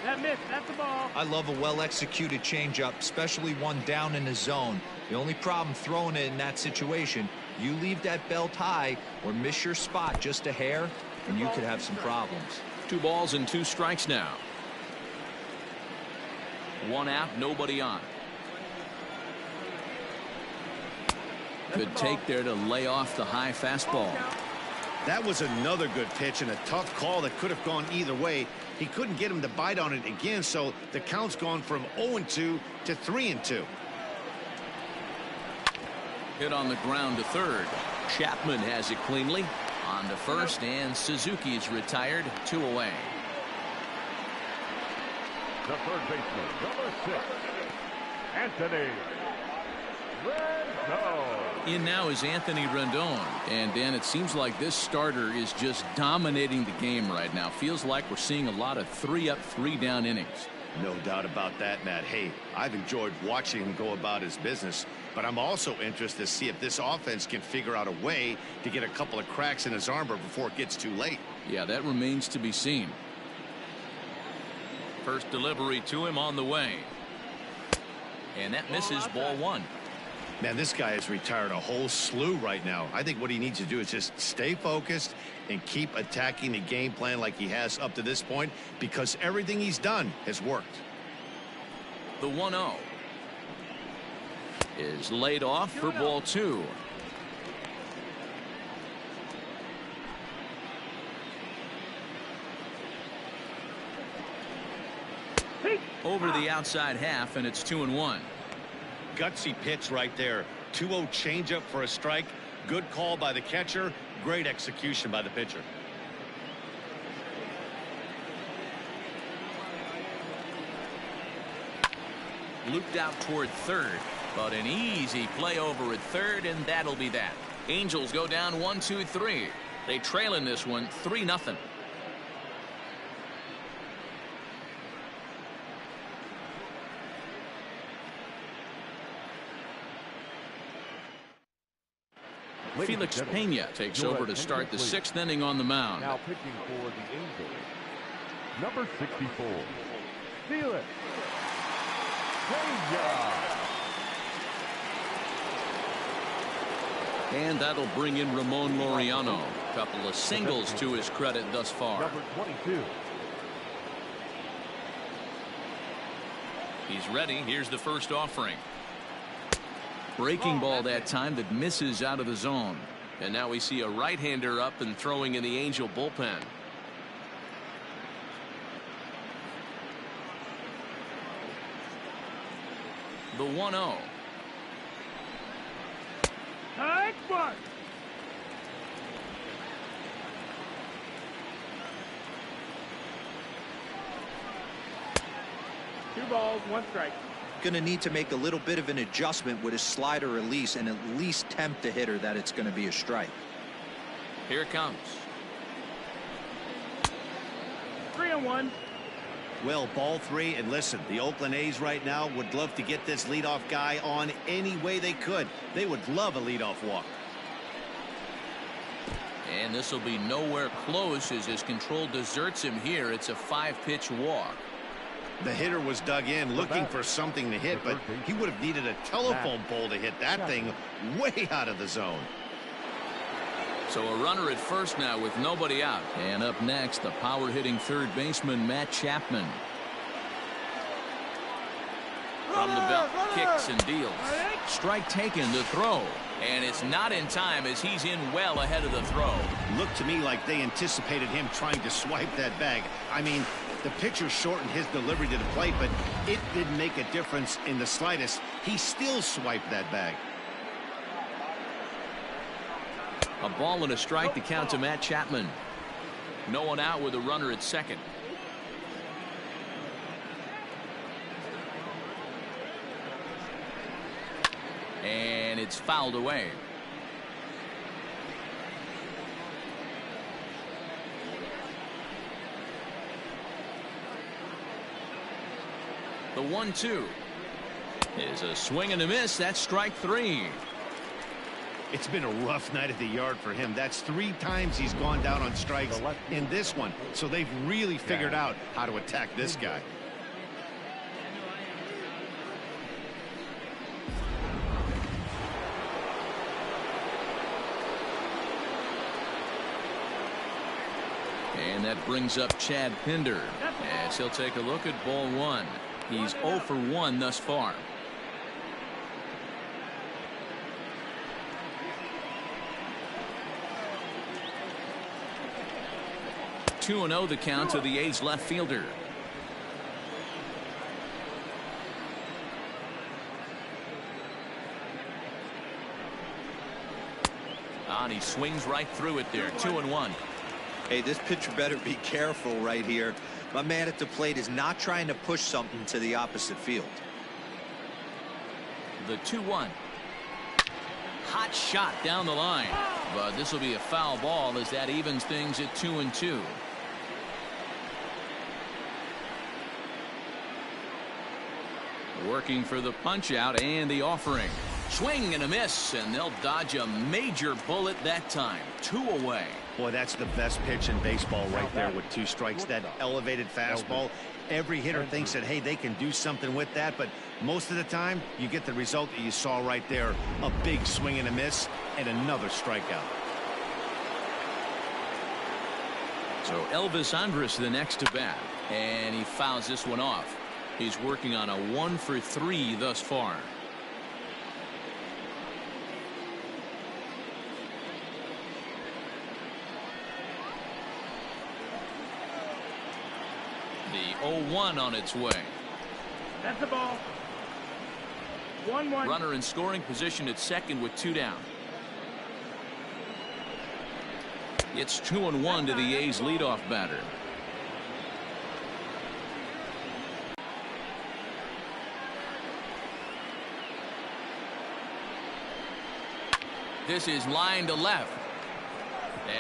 That missed. That's the ball. I love a well-executed changeup, especially one down in the zone. The only problem throwing it in that situation, you leave that belt high or miss your spot just a hair, and you could have some problems. 2 balls and 2 strikes now. 1 out, nobody on. Good take there to lay off the high fastball. That was another good pitch and a tough call that could have gone either way. He couldn't get him to bite on it again, so the count's gone from 0-2 to 3-2. Hit on the ground to third. Chapman has it cleanly. On to first, and Suzuki is retired, 2 away. The third baseman, number 6, Anthony Rendon. In now is Anthony Rendon. And Dan, it seems like this starter is just dominating the game right now. Feels like we're seeing a lot of 3-up, 3-down innings. No doubt about that, Matt. Hey, I've enjoyed watching him go about his business, but I'm also interested to see if this offense can figure out a way to get a couple of cracks in his armor before it gets too late. Yeah, that remains to be seen. First delivery to him on the way. And that misses, ball 1. Man, this guy has retired a whole slew right now. I think what he needs to do is just stay focused and keep attacking the game plan like he has up to this point, because everything he's done has worked. The 1-0 is laid off for ball 2. Over the outside half, and it's 2-1. Gutsy pitch right there. 2-0 changeup for a strike. Good call by the catcher. Great execution by the pitcher. Looped out toward third, but an easy play over at third, and that'll be that. Angels go down 1-2-3. They trail in this one 3-0. Felix Pena takes over to start the 6th inning on the mound. Now pitching for the Angels, number 64, Felix Pena. And that'll bring in Ramon Laureano. Couple of singles to his credit thus far. Number 22. He's ready. Here's the first offering. Breaking ball that time that misses out of the zone. And now we see a right-hander up and throwing in the Angel bullpen. The 1-0. Nice one. Two balls, one strike. Going to need to make a little bit of an adjustment with his slider release and at least tempt the hitter that it's going to be a strike. Here it comes. 3-1. Well, ball 3, and listen, the Oakland A's right now would love to get this leadoff guy on any way they could. They would love a leadoff walk. And this will be nowhere close as his control deserts him here. It's a 5-pitch walk. The hitter was dug in looking for something to hit, but he would have needed a telephone pole to hit that thing way out of the zone. So a runner at first now with nobody out. And up next, the power-hitting third baseman, Matt Chapman. From the belt, kicks and deals. Strike taken, the throw. And it's not in time as he's in well ahead of the throw. Looked to me like they anticipated him trying to swipe that bag. I mean, the pitcher shortened his delivery to the plate, but it didn't make a difference in the slightest. He still swiped that bag. A ball and a strike to count to Matt Chapman. No one out with a runner at second. And it's fouled away. The 1-2 is a swing and a miss. That's strike 3. It's been a rough night at the yard for him. That's 3 times he's gone down on strikes in this one. So they've really figured out how to attack this guy. And that brings up Chad Pinder as he'll take a look at ball 1. He's 0 for 1 thus far. Two and 0 the count to the A's left fielder. And he swings right through it there. 2-1. Hey, this pitcher better be careful right here. My man at the plate is not trying to push something to the opposite field. The 2-1. Hot shot down the line. But this will be a foul ball as that evens things at 2-2. Working for the punch out and the offering. Swing and a miss, and they'll dodge a major bullet that time. 2 away. Boy, that's the best pitch in baseball right there with 2 strikes. That elevated fastball. Every hitter thinks that, hey, they can do something with that, but most of the time you get the result that you saw right there. A big swing and a miss and another strikeout. So Elvis Andrus the next to bat, and he fouls this one off. He's working on a 1 for 3 thus far. The 0-1 on its way. That's the ball. 1-1. Runner in scoring position at second with 2 down. It's 2-1 to the A's leadoff batter. This is line to left.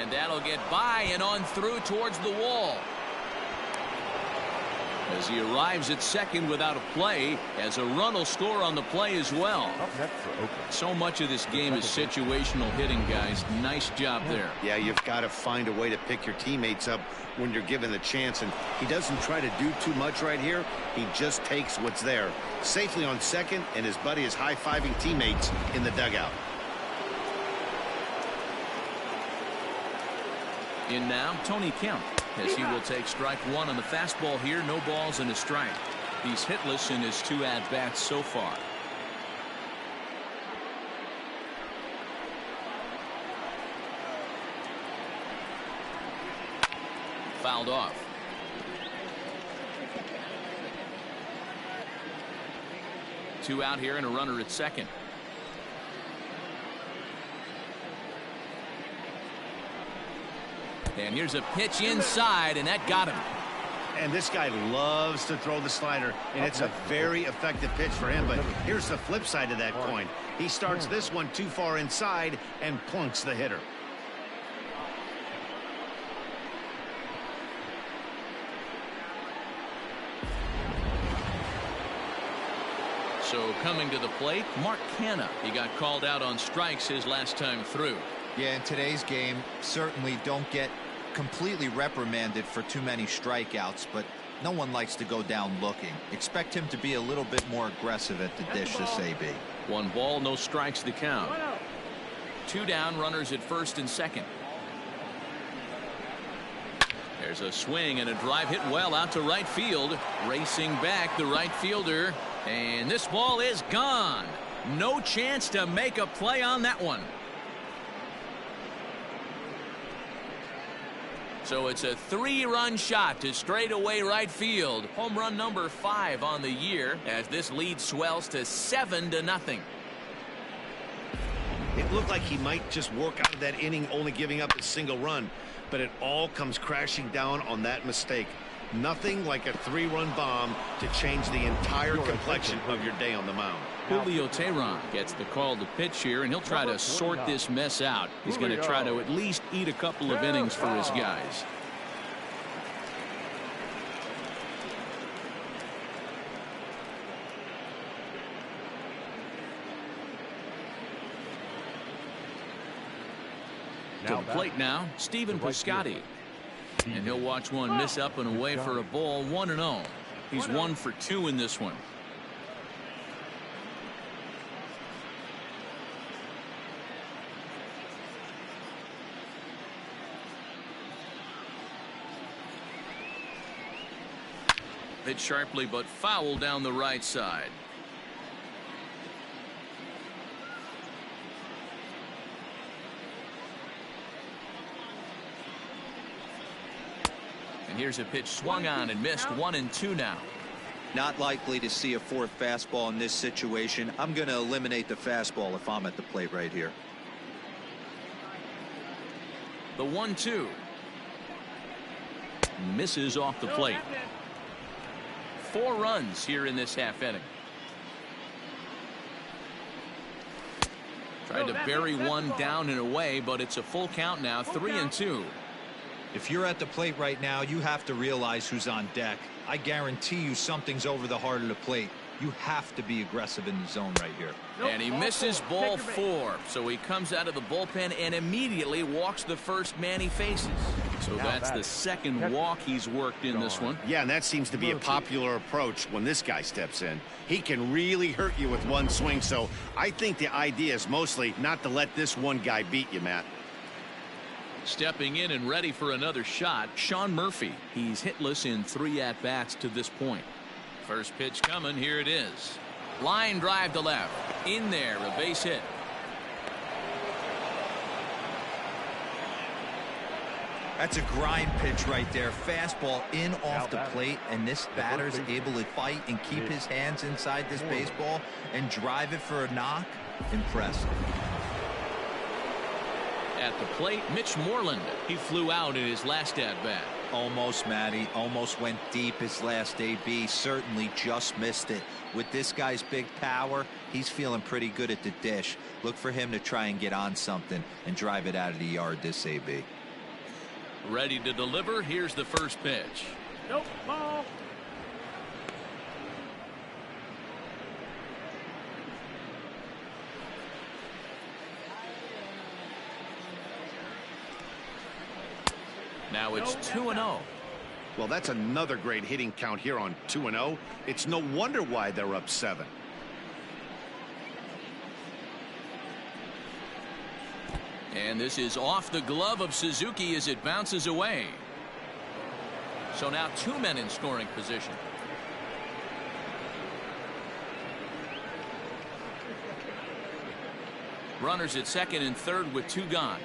And that'll get by and on through towards the wall. As he arrives at second without a play, as a run will score on the play as well. Up next for Oakland. So much of this game is situational hitting, guys. Nice job there. Yeah, you've got to find a way to pick your teammates up when you're given the chance, and he doesn't try to do too much right here. He just takes what's there. Safely on second, and his buddy is high-fiving teammates in the dugout. In now, Tony Kemp, as he will take strike 1 on the fastball here. No balls and a strike. He's hitless in his 2 at-bats so far. Fouled off. Two out here and a runner at second. And here's a pitch inside, and that got him. And this guy loves to throw the slider, and it's a very effective pitch for him. But here's the flip side of that coin. He starts this one too far inside and plunks the hitter. So coming to the plate, Mark Canha. He got called out on strikes his last time through. Yeah, in today's game, certainly don't get completely reprimanded for too many strikeouts, but no one likes to go down looking. Expect him to be a little bit more aggressive at the dish this AB. 1 ball, no strikes to count. 2 down, runners at first and second. There's a swing and a drive hit well out to right field. Racing back the right fielder, and this ball is gone. No chance to make a play on that one. So it's a 3-run shot to straightaway right field. Home run number 5 on the year, as this lead swells to 7-0. It looked like he might just work out of that inning, only giving up a single run, but it all comes crashing down on that mistake. Nothing like a 3-run bomb to change the entire complexion of your day on the mound. Julio Teheran gets the call to pitch here, and he'll try to sort this mess out. He's going to try to at least eat a couple of innings for his guys. To the plate now, Stephen Piscotty. And he'll watch one miss up and away for a ball. 1-0. He's 1 for 2 in this one. Hit sharply but foul down the right side. And here's a pitch swung on and missed. 1-2 now. Not likely to see a 4th fastball in this situation. I'm going to eliminate the fastball if I'm at the plate right here. The 1-2 misses off the plate. 4 runs here in this half inning. Tried to bury one down and away, but it's a full count now. 3-2. If you're at the plate right now, you have to realize who's on deck. I guarantee you something's over the heart of the plate. You have to be aggressive in the zone right here. And he misses ball 4. So he comes out of the bullpen and immediately walks the first man he faces. So that's the 2nd walk he's worked in this one. Yeah, and that seems to be a popular approach when this guy steps in. He can really hurt you with one swing. So I think the idea is mostly not to let this one guy beat you, Matt. Stepping in and ready for another shot, Sean Murphy. He's hitless in 3 at-bats to this point. First pitch coming. Here it is. Line drive to left. In there, a base hit. That's a grind pitch right there. Fastball in off the plate, and this batter's able to fight and keep his hands inside this baseball and drive it for a knock. Impressive. At the plate, Mitch Moreland. He flew out in his last at-bat. Almost, Matty. Almost went deep his last AB. Certainly just missed it. With this guy's big power, he's feeling pretty good at the dish. Look for him to try and get on something and drive it out of the yard this AB. Ready to deliver. Here's the first pitch. Nope, ball. Now it's 2-0. Well, that's another great hitting count here on 2-0. It's no wonder why they're up 7. And this is off the glove of Suzuki as it bounces away. So now 2 men in scoring position. Runners at second and third with 2 gone.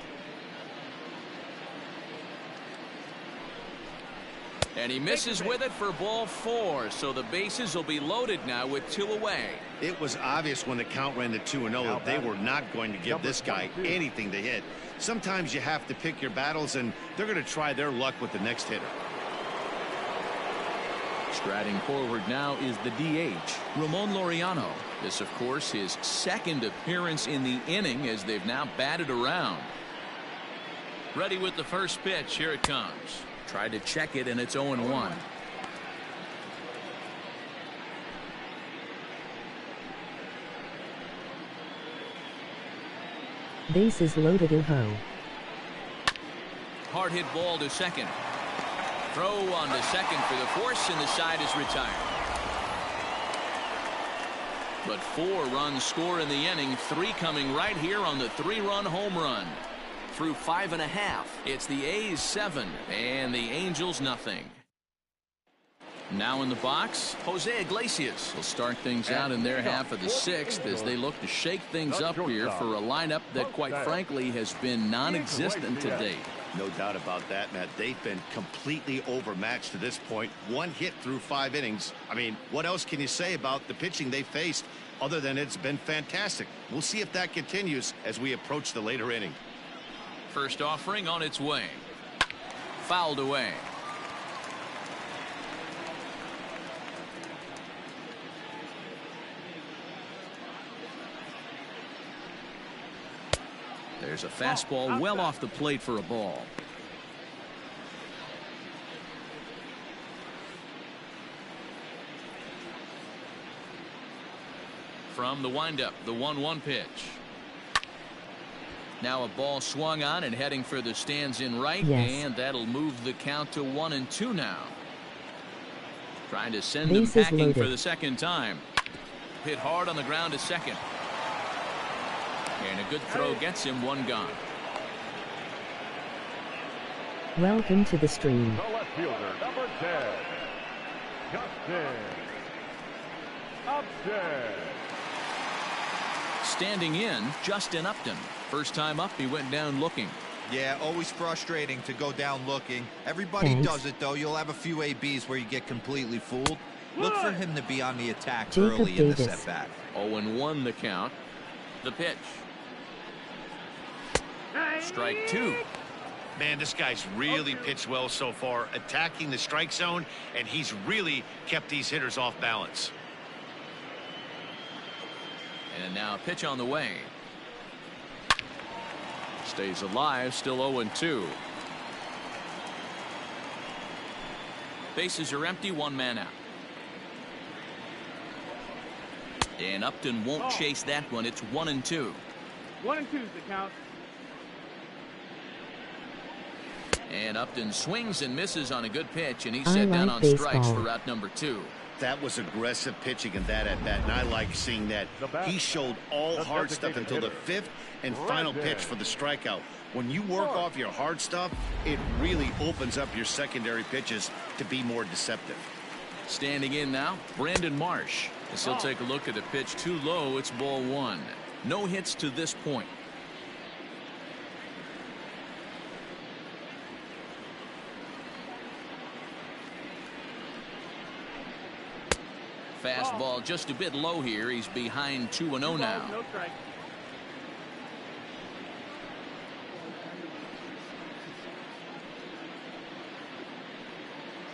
And he misses with it for ball 4. So the bases will be loaded now with 2 away. It was obvious when the count ran to 2-0 that they were not going to give this guy anything to hit. Sometimes you have to pick your battles, and they're going to try their luck with the next hitter. Striding forward now is the DH, Ramon Laureano. This, of course, his second appearance in the inning as they've now batted around. Ready with the first pitch. Here it comes. Tried to check it, and it's 0-1. Bases loaded. Ho. Hard hit ball to second. Throw on to second for the force, and the side is retired. But 4 runs score in the inning, 3 coming right here on the 3-run home run. Through 5.5, it's the A's 7 and the Angels nothing. Now in the box, Jose Iglesias will start things out in their half of the 6th as they look to shake things up here for a lineup that, quite frankly, has been non-existent to date. No doubt about that, Matt. They've been completely overmatched to this point. 1 hit through 5 innings. I mean, what else can you say about the pitching they faced other than it's been fantastic? We'll see if that continues as we approach the later inning. First offering on its way. Fouled away. There's a fastball well off the plate for a ball. From the windup, the 1-1 pitch. Now a ball swung on and heading for the stands in right, and that'll move the count to 1-2 now. Trying to send them packing for the second time. Hit hard on the ground to second. And a good throw gets him 1 gone. Welcome to the stream. The left fielder, number 10, Justin Upton. Standing in, Justin Upton. First time up, he went down looking. Yeah, always frustrating to go down looking. Everybody does it, though. You'll have a few ABs where you get completely fooled. Look for him to be on the attack early in the setback. 0-1 the count. The pitch. Strike 2. Man, this guy's really pitched well so far, attacking the strike zone, and he's really kept these hitters off balance. And now a pitch on the way. Stays alive, still 0-2. Bases are empty, 1 man out. And Upton won't chase that one. It's 1-2. 1-2 is the count. And Upton swings and misses on a good pitch, and he's set down on strikes for route number 2. That was aggressive pitching in that at bat, and I like seeing that. He showed all hard stuff until the 5th and final pitch for the strikeout. When you work off your hard stuff, it really opens up your secondary pitches to be more deceptive. Standing in now, Brandon Marsh. As he'll take a look at a pitch too low, it's ball 1. No hits to this point. Fastball just a bit low here. He's behind 2-0 now. No strike.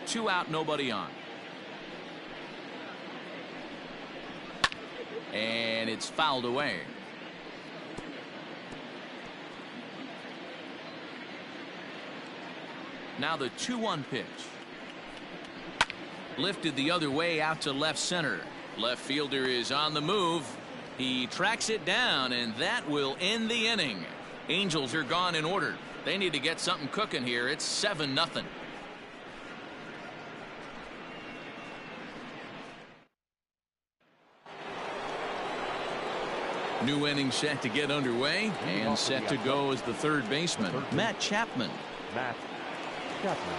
Two out, nobody on. And it's fouled away. Now the 2-1 pitch. Lifted the other way out to left center. Left fielder is on the move. He tracks it down, and that will end the inning. Angels are gone in order. They need to get something cooking here. It's 7-0. New inning set to get underway, and set to go as the third baseman, Matt Chapman. Matt Chapman.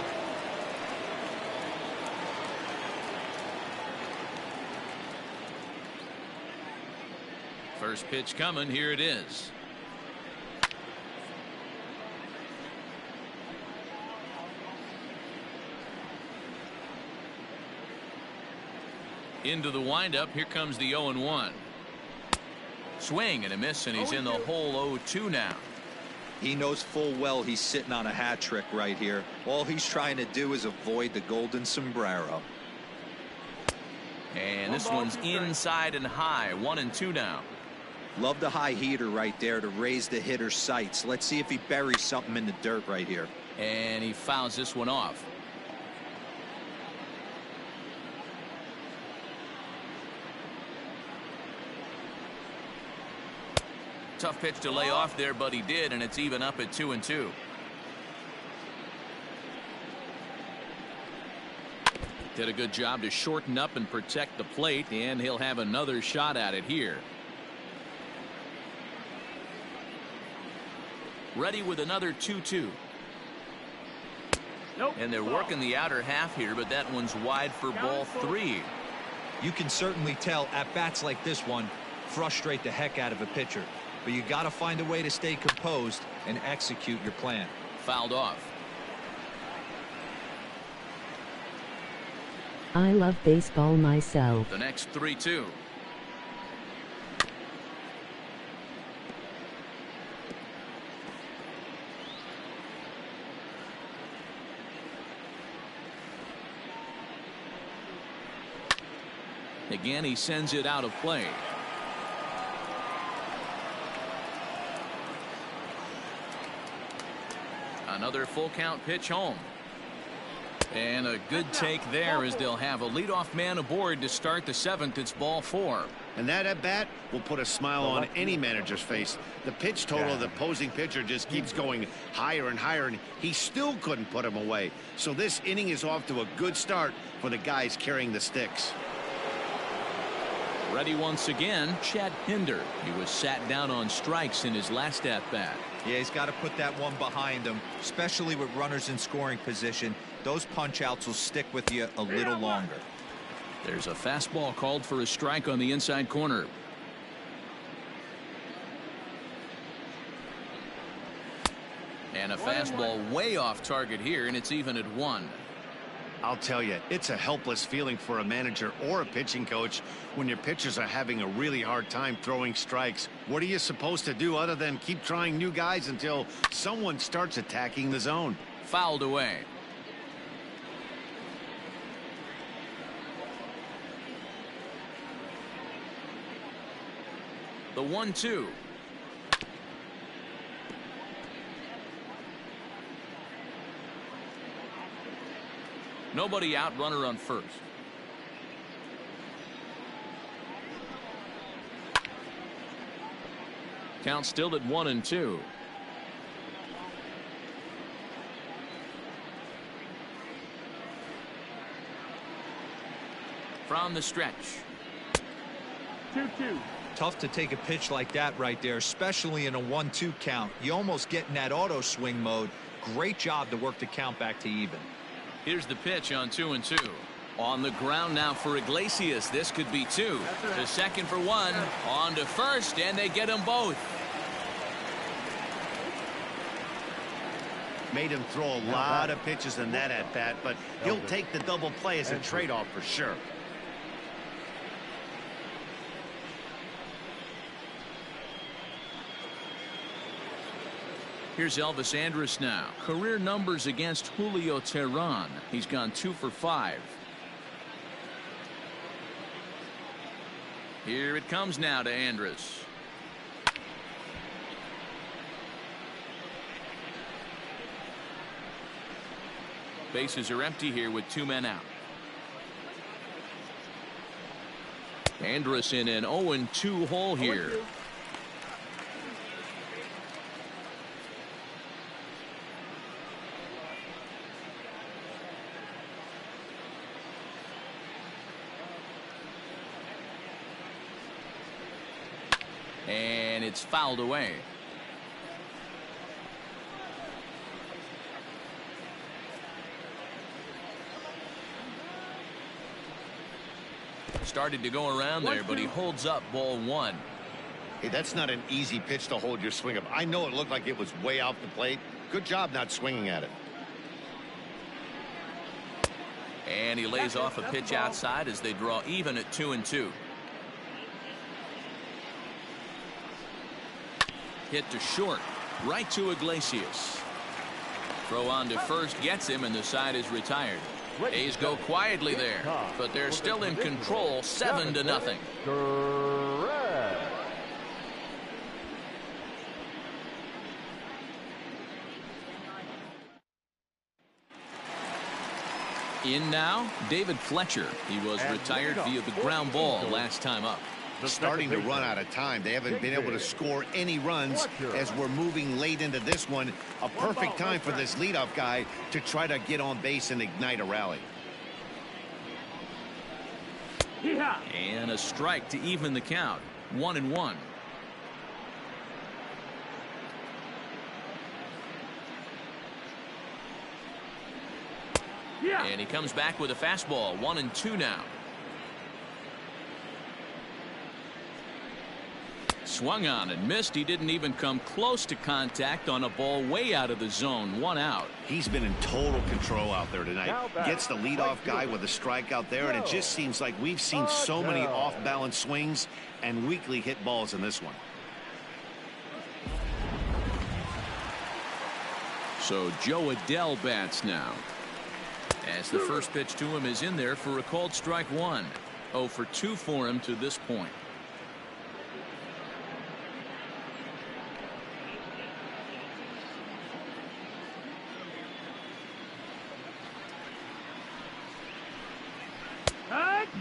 First pitch coming. Here it is. Into the windup. Here comes the 0-1. Swing and a miss, and he's in the hole 0-2 now. He knows full well he's sitting on a hat trick right here. All he's trying to do is avoid the golden sombrero. And this one's inside and high. 1-2 now. Love the high heater right there to raise the hitter's sights. Let's see if he buries something in the dirt right here. And he fouls this one off. Tough pitch to lay off there, but he did, and it's even up at 2-2. Did a good job to shorten up and protect the plate, and he'll have another shot at it here. Ready with another 2-2. Nope. And they're working the outer half here, but that one's wide for ball 3. You can certainly tell at bats like this one frustrate the heck out of a pitcher. But you got to find a way to stay composed and execute your plan. Fouled off. I love baseball myself. The next 3-2. Again, he sends it out of play. Another full count pitch home. And a good take there as they'll have a leadoff man aboard to start the 7th. It's ball 4. And that at bat will put a smile on any manager's face. The pitch total of the opposing pitcher just keeps going higher and higher, and he still couldn't put him away. So this inning is off to a good start for the guys carrying the sticks. Ready once again, Chad Pinder. He was sat down on strikes in his last at bat. Yeah, he's got to put that one behind him, especially with runners in scoring position. Those punch outs will stick with you a little longer. There's a fastball called for a strike on the inside corner. And a fastball way off target here, and it's even at 1. I'll tell you, it's a helpless feeling for a manager or a pitching coach when your pitchers are having a really hard time throwing strikes. What are you supposed to do other than keep trying new guys until someone starts attacking the zone? Fouled away. The 1-2. Nobody out, runner on first. Count still at 1-2. From the stretch. 2-2. Tough to take a pitch like that right there, especially in a 1-2 count. You almost get in that auto swing mode. Great job to work the count back to even. Here's the pitch on 2-2. On the ground now for Iglesias. This could be 2. To second for 1. On to first, and they get them both. Made him throw a lot of pitches in that at bat, but he'll take the double play as a trade-off for sure. Here's Elvis Andrus now. Career numbers against Julio Teheran. He's gone 2 for 5. Here it comes now to Andrus. Bases are empty here with 2 men out. Andrus in an 0-2 hole here. And it's fouled away. Started to go around there, but he holds up ball 1. Hey, that's not an easy pitch to hold your swing up. I know it looked like it was way off the plate. Good job not swinging at it. And he lays off a pitch outside as they draw even at 2-2. Hit to short, right to Iglesias. Throw on to first gets him, and the side is retired. A's go quietly there, but they're still in control, 7-0. In now, David Fletcher. He was retired via the ground ball last time up. Starting to run out of time. They haven't been able to score any runs as we're moving late into this one. A perfect time for this leadoff guy to try to get on base and ignite a rally. And a strike to even the count. 1-1. And he comes back with a fastball. 1-2 now. Swung on and missed. He didn't even come close to contact on a ball way out of the zone. 1 out. He's been in total control out there tonight. Gets the leadoff guy with a strikeout there, and it just seems like we've seen so many off-balance swings and weakly hit balls in this one. So Joe Adell bats now, as the first pitch to him is in there for a called strike 1. 0 for 2 for him to this point.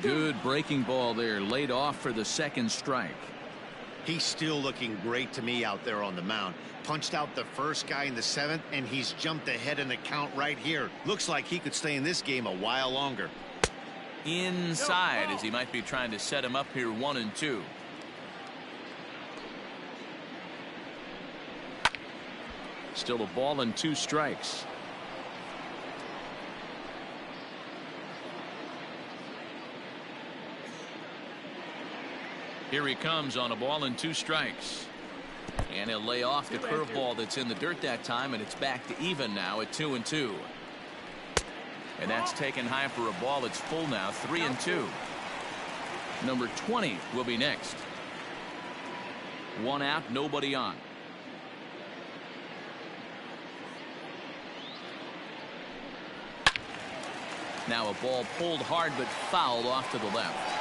Good breaking ball there, laid off for the second strike. He's still looking great to me out there on the mound. Punched out the first guy in the 7th, and he's jumped ahead in the count right here. Looks like he could stay in this game a while longer. Inside, as he might be trying to set him up here. 1-2. Still a ball and 2 strikes. Here he comes on a ball and 2 strikes. And he'll lay off the curveball that's in the dirt that time, and it's back to even now at 2-2. And that's taken high for a ball. It's full now, 3-2. Number 20 will be next. 1 out, nobody on. Now a ball pulled hard but fouled off to the left.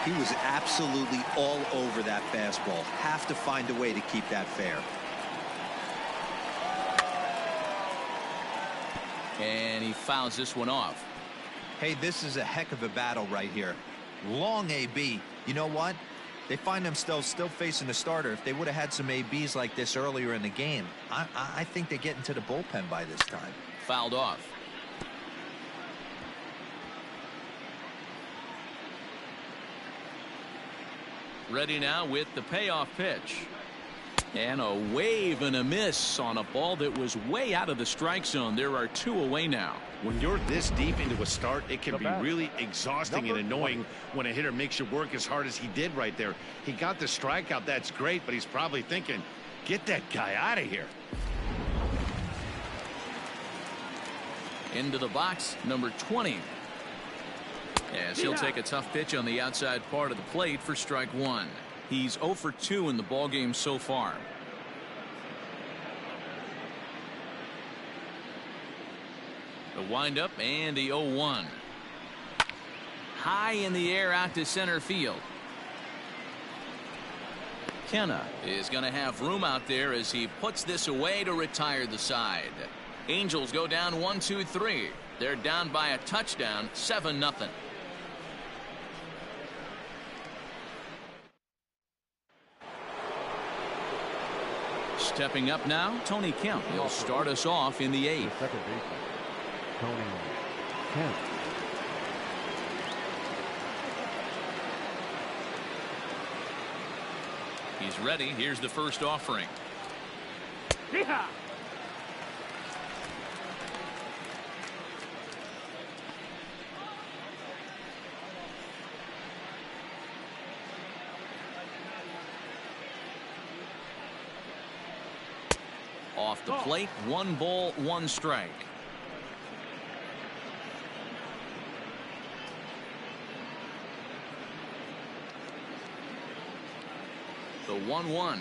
He was absolutely all over that fastball. Have to find a way to keep that fair. And he fouls this one off. Hey, this is a heck of a battle right here. Long AB. You know what? They find themselves still facing the starter. If they would have had some ABs like this earlier in the game, I think they get into the bullpen by this time. Fouled off. Ready now with the payoff pitch. And a wave and a miss on a ball that was way out of the strike zone. There are 2 away now. When you're this deep into a start, it can be really exhausting and annoying when a hitter makes you work as hard as he did right there. He got the strikeout. That's great, but he's probably thinking, get that guy out of here. Into the box, number 20. As he'll take a tough pitch on the outside part of the plate for strike 1. He's 0 for 2 in the ballgame so far. The windup and the 0-1. High in the air out to center field. Kenna is going to have room out there as he puts this away to retire the side. Angels go down 1-2-3. They're down by a touchdown, 7-0. Stepping up now, Tony Kemp. He'll start us off in the 8th. Second baseman, Tony Kemp. He's ready. Here's the first offering. Yeehaw! Off the plate, 1 ball, 1 strike. The 1-1.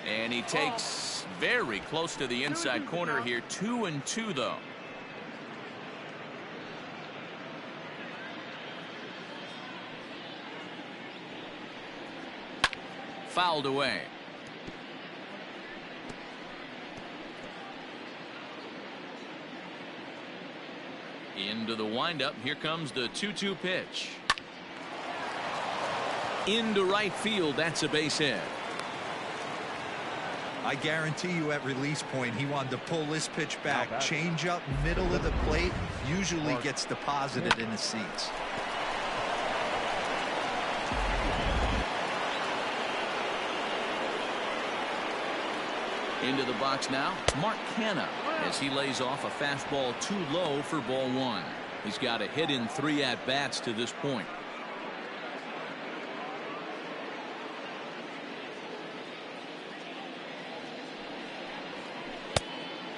And he takes very close to the inside corner here. 2-2 though. Fouled away. Into the windup. Here comes the 2-2 pitch. Into right field. That's a base hit. I guarantee you at release point he wanted to pull this pitch back. Change up middle of the plate usually gets deposited in the seats. Into the box now, Mark Canha, as he lays off a fastball too low for ball 1. He's got a hit in 3 at-bats to this point.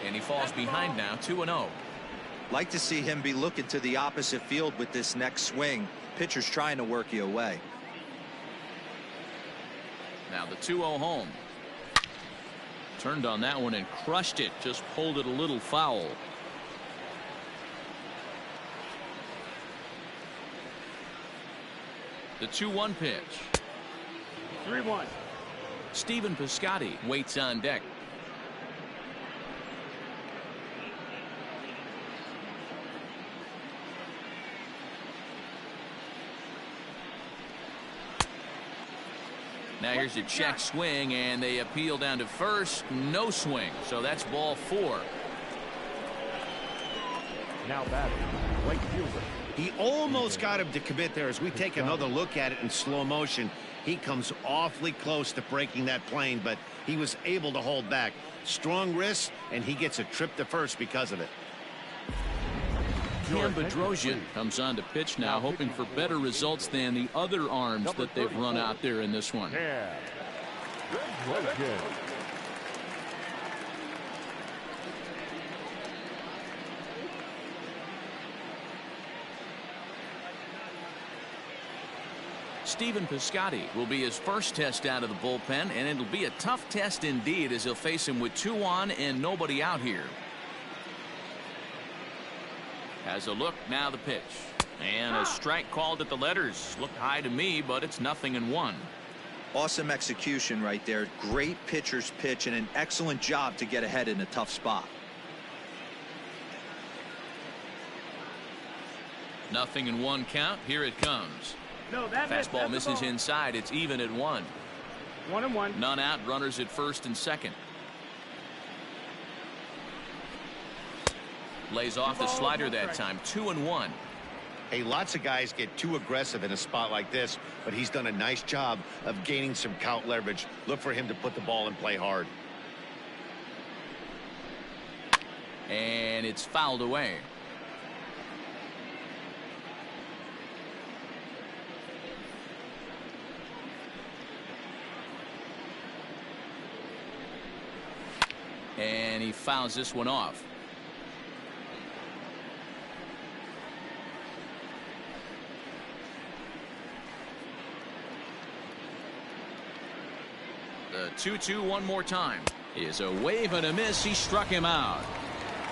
And he falls behind now, 2-0. Like to see him be looking to the opposite field with this next swing. Pitcher's trying to work you away. Now the 2-0 home. Turned on that one and crushed it. Just pulled it a little foul. The 2-1 pitch. 3-1. Stephen Piscotty waits on deck. Now here's a check swing, and they appeal down to first. No swing, so that's ball 4. Now batting, right fielder. He almost got him to commit there. As we take another look at it in slow motion, he comes awfully close to breaking that plane, but he was able to hold back. Strong wrist, and he gets a trip to first because of it. Cam Bedrosian comes on to pitch now, hoping for better results than the other arms that they've run out there in this one. Yeah. Good. Stephen Piscotty will be his first test out of the bullpen, and it'll be a tough test indeed as he'll face him with 2 on and nobody out here. Has a look, now the pitch. And a strike called at the letters. Looked high to me, but it's 0-1. Awesome execution right there. Great pitcher's pitch and an excellent job to get ahead in a tough spot. 0-1 count. Here it comes. No, that fastball misses inside. It's even at 1. 1-1. None out. Runners at first and second. Lays off the slider that time. 2-1. Hey, lots of guys get too aggressive in a spot like this, but he's done a nice job of gaining some count leverage. Look for him to put the ball in play hard. And it's fouled away. And he fouls this one off. The 2-2 one more time. Is a wave and a miss. He struck him out.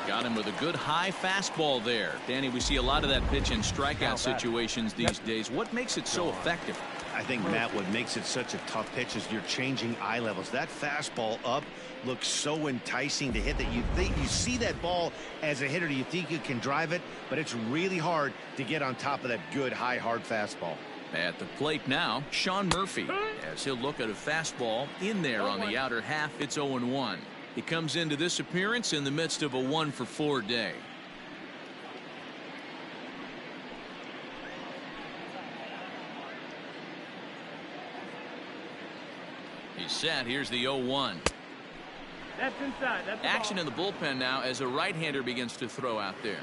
Got him with a good high fastball there. Danny, we see a lot of that pitch in strikeout situations these days. What makes it so effective? I think, Matt, what makes it such a tough pitch is you're changing eye levels. That fastball up looks so enticing to hit that you think you see that ball as a hitter. You think you can drive it, but it's really hard to get on top of that good high hard fastball. At the plate now, Sean Murphy, as he'll look at a fastball in there on the outer half. It's 0-1. He comes into this appearance in the midst of a 1-for-4 day. He's set. Here's the 0-1. That's inside. That's the Action ball. in the bullpen now as a right-hander begins to throw out there.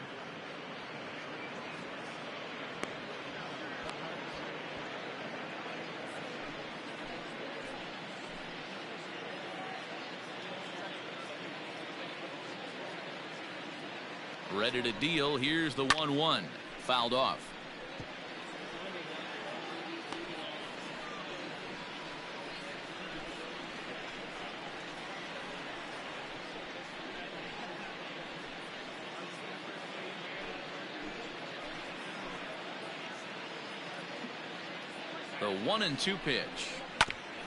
Ready to deal. Here's the 1-1. Fouled off. The 1-2 pitch.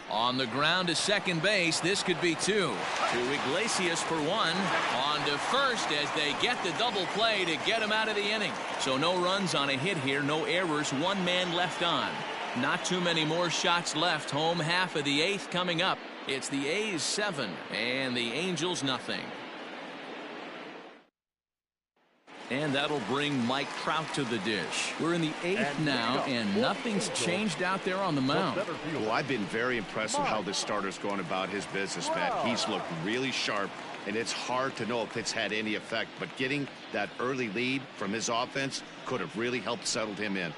On the ground to second base. This could be 2. To Iglesias for 1. On to first as they get the double play to get him out of the inning. So no runs on a hit here. No errors. 1 man left on. Not too many more shots left. Home half of the 8th coming up. It's the A's 7 and the Angels nothing. And that'll bring Mike Trout to the dish. We're in the 8th now, and nothing's changed out there on the mound. Well, I've been very impressed with how this starter's going about his business, Matt. He's looked really sharp, and it's hard to know if it's had any effect. But getting that early lead from his offense could have really helped settle him in.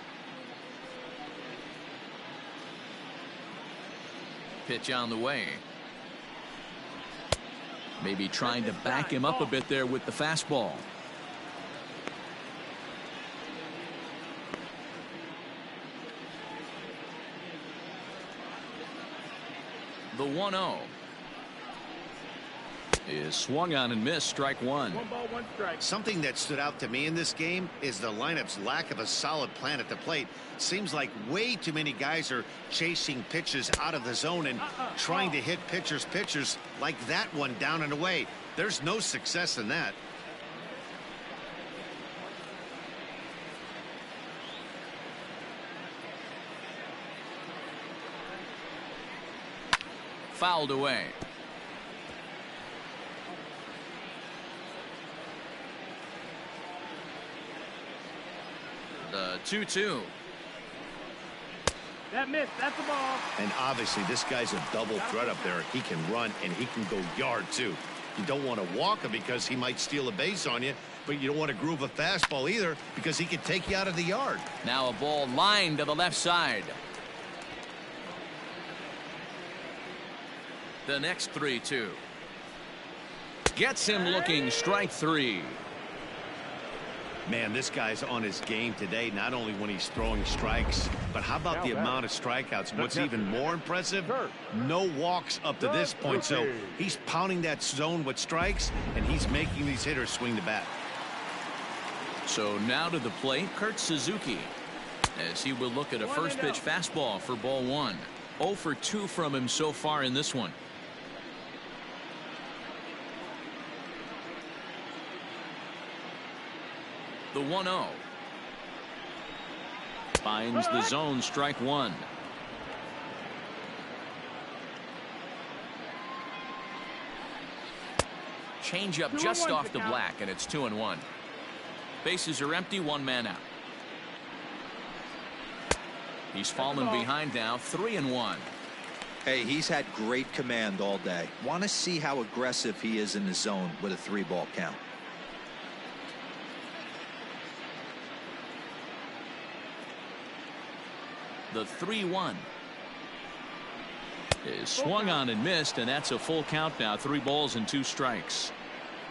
Pitch on the way. Maybe trying to back him up a bit there with the fastball. The 1-0 is swung on and missed. Strike 1. 1 ball, 1 strike. Something that stood out to me in this game is the lineup's lack of a solid plan at the plate. Seems like way too many guys are chasing pitches out of the zone and trying to hit pitchers like that one down and away. There's no success in that. Fouled away. The 2-2. That missed. That's the ball. And obviously this guy's a double threat up there. He can run and he can go yard too. You don't want to walk him because he might steal a base on you, but you don't want to groove a fastball either because he can take you out of the yard. Now a ball lined to the left side. The next 3-2 gets him looking. Strike 3. Man, this guy's on his game today, not only when he's throwing strikes, but how about the amount of strikeouts? What's even more impressive, no walks up to this point. So he's pounding that zone with strikes, and he's making these hitters swing the bat. So now to the plate, Kurt Suzuki, as he will look at a first pitch fastball for ball 1. 0 for 2 from him so far in this one. The 1-0 finds the zone. Strike 1. Change up just off the black, and it's 2-1. Bases are empty. 1 man out. He's fallen behind now. 3-1. Hey, he's had great command all day. Want to see how aggressive he is in the zone with a 3-ball count. The 3-1 is swung on and missed, and that's a full count now. 3 balls and 2 strikes.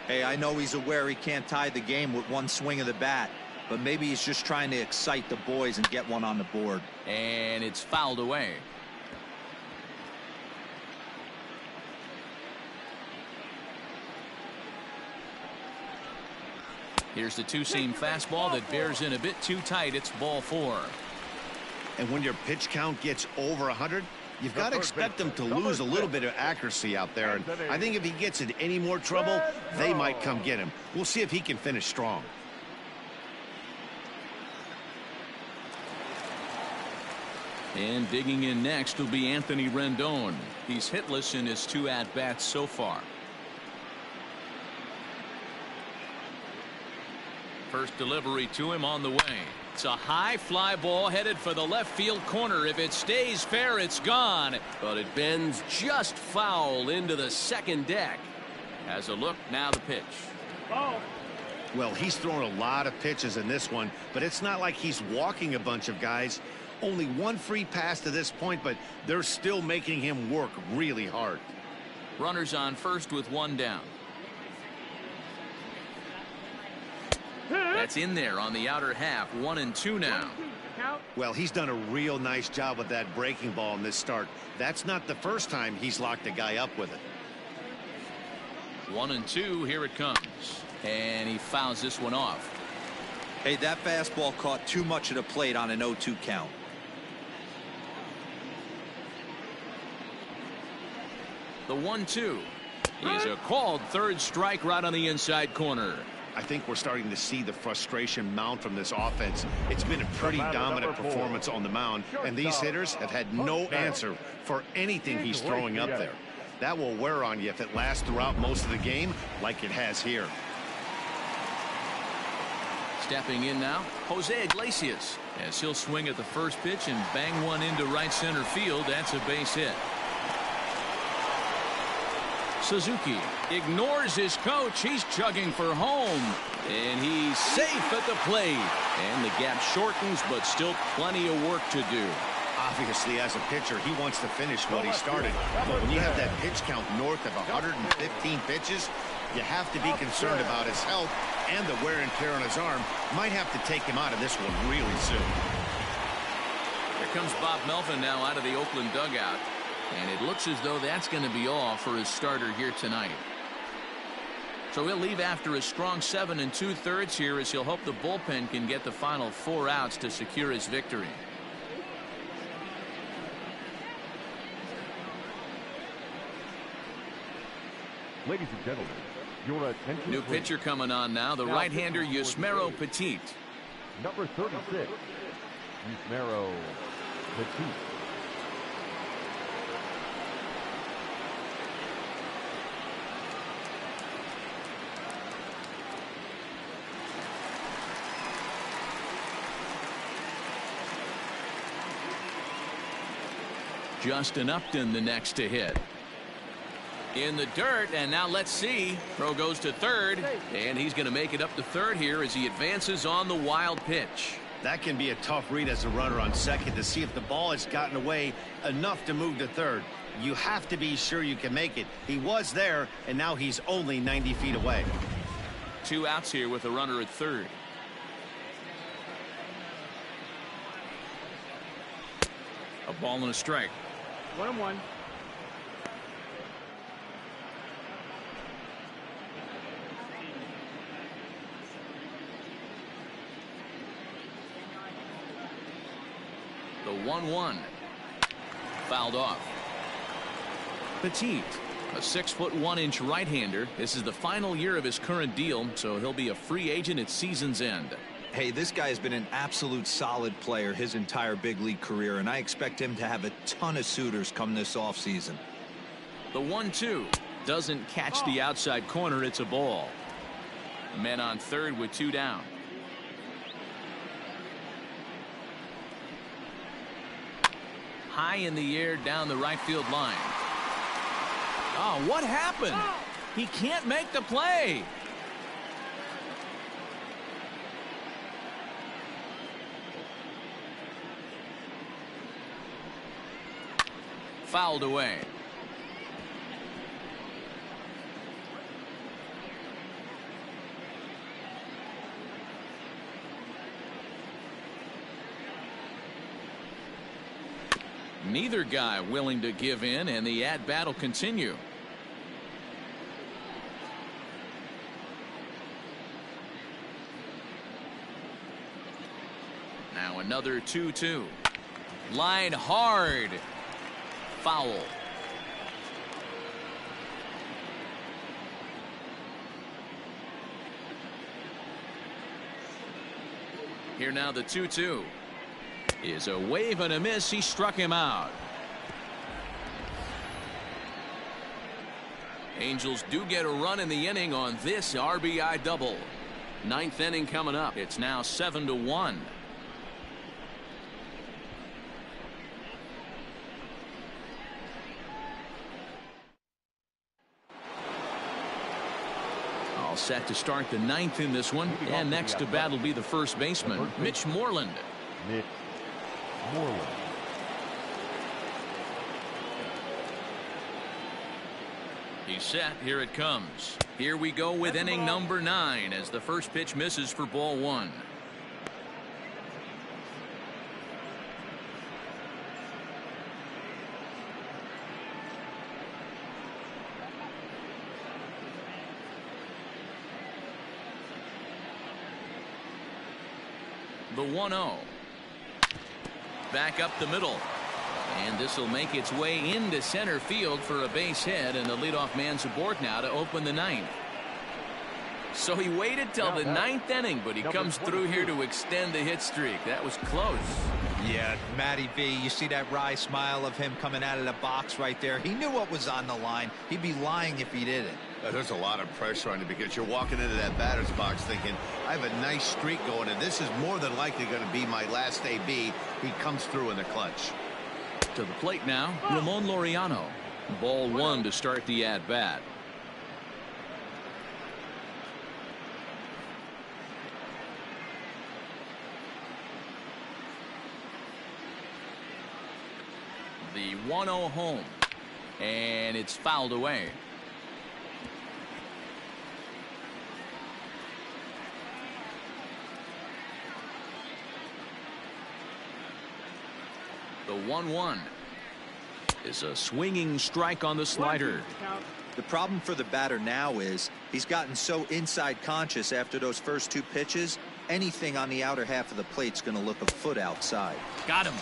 Hey, I know he's aware he can't tie the game with 1 swing of the bat, but maybe he's just trying to excite the boys and get one on the board. And it's fouled away. Here's the two-seam fastball that bears in a bit too tight. It's ball 4. And when your pitch count gets over 100, you've got to expect them to lose a little bit of accuracy out there. And I think if he gets in any more trouble, they might come get him. We'll see if he can finish strong. And digging in next will be Anthony Rendon. He's hitless in his 2 at-bats so far. First delivery to him on the way. It's a high fly ball headed for the left field corner. If it stays fair, it's gone. But it bends just foul into the second deck. Has a look, now the pitch. Ball. Well, he's thrown a lot of pitches in this one, but it's not like he's walking a bunch of guys. Only one free pass to this point, but they're still making him work really hard. Runners on first with 1 down. That's in there on the outer half. 1-2 now. Well, he's done a real nice job with that breaking ball in this start. That's not the first time he's locked a guy up with it. 1-2. Here it comes. And he fouls this one off. Hey, that fastball caught too much of the plate on an 0-2 count. The 1-2 is a called third strike right on the inside corner. I think we're starting to see the frustration mount from this offense. It's been a pretty dominant performance on the mound, and these hitters have had no answer for anything he's throwing up there. That will wear on you if it lasts throughout most of the game like it has here. Stepping in now, Jose Iglesias, as he'll swing at the first pitch and bang one into right center field. That's a base hit. Suzuki ignores his coach. He's chugging for home, and he's safe at the plate. And the gap shortens, but still plenty of work to do. Obviously, as a pitcher, he wants to finish what he started. But when you have that pitch count north of 115 pitches, you have to be concerned about his health and the wear and tear on his arm. Might have to take him out of this one really soon. Here comes Bob Melvin now out of the Oakland dugout. And it looks as though that's going to be all for his starter here tonight. So he'll leave after a strong 7 2/3 here, as he'll hope the bullpen can get the final 4 outs to secure his victory. Ladies and gentlemen, your attention. New pitcher coming on now, the right-hander Yusmeiro Petit. Number 36, Yusmeiro Petit. Justin Upton the next to hit. In the dirt, and now let's see. Throw goes to third, and he's going to make it up to third here as he advances on the wild pitch. That can be a tough read as a runner on second to see if the ball has gotten away enough to move to third. You have to be sure you can make it. He was there, and now he's only 90 feet away. 2 outs here with a runner at third. A ball and a strike. 1-1. The 1-1 fouled off. Petit, a 6'1" right-hander. This is the final year of his current deal, so he'll be a free agent at season's end. Hey, this guy has been an absolute solid player his entire big league career, and I expect him to have a ton of suitors come this offseason. The 1-2 doesn't catch the outside corner. It's a ball. Men on third with 2 down. High in the air down the right field line. Oh, what happened? He can't make the play. Fouled away. Neither guy willing to give in, and the at-bat will continue. Now another 2-2. Line hard. Foul. Here now the 2-2 is a wave and a miss. He struck him out. Angels do get a run in the inning on this RBI double. Ninth inning coming up. It's now 7-1. All set to start the ninth in this one. And next to bat will be the first baseman, Mitch Moreland. Mitch Moreland. He's set. Here it comes. Here we go with inning number 9 as the first pitch misses for ball 1. The 1-0. Back up the middle. And this will make its way into center field for a base hit, and the leadoff man's aboard now to open the ninth. So he waited till the ninth inning, but he comes through here to extend the hit streak. That was close. Yeah, Matty V, you see that wry smile of him coming out of the box right there. He knew what was on the line. He'd be lying if he didn't. There's a lot of pressure on you because you're walking into that batter's box thinking, I have a nice streak going, and this is more than likely going to be my last AB. He comes through in the clutch. To the plate now, Ramon Laureano. Ball 1 to start the at-bat. The 1-0 home. And it's fouled away. The 1-1 is a swinging strike on the slider. The problem for the batter now is he's gotten so inside conscious after those first 2 pitches. Anything on the outer half of the plate's going to look a foot outside. Got him.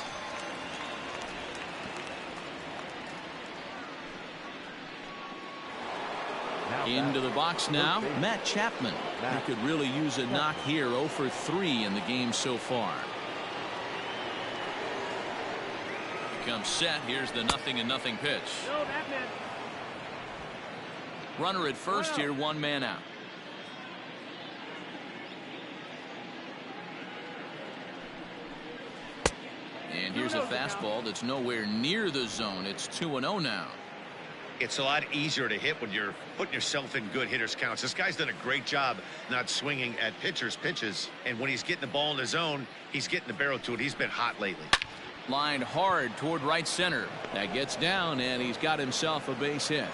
Into the box now, Matt Chapman. He could really use a knock here. 0 for 3 in the game so far. Comes set. Here's the 0-0 pitch. Runner at first here, 1 man out. And here's a fastball that's nowhere near the zone. It's 2-0 now. It's a lot easier to hit when you're putting yourself in good hitters counts. This guy's done a great job not swinging at pitchers' pitches. And when he's getting the ball in the zone, he's getting the barrel to it. He's been hot lately. Line hard toward right center. That gets down, and he's got himself a base hit.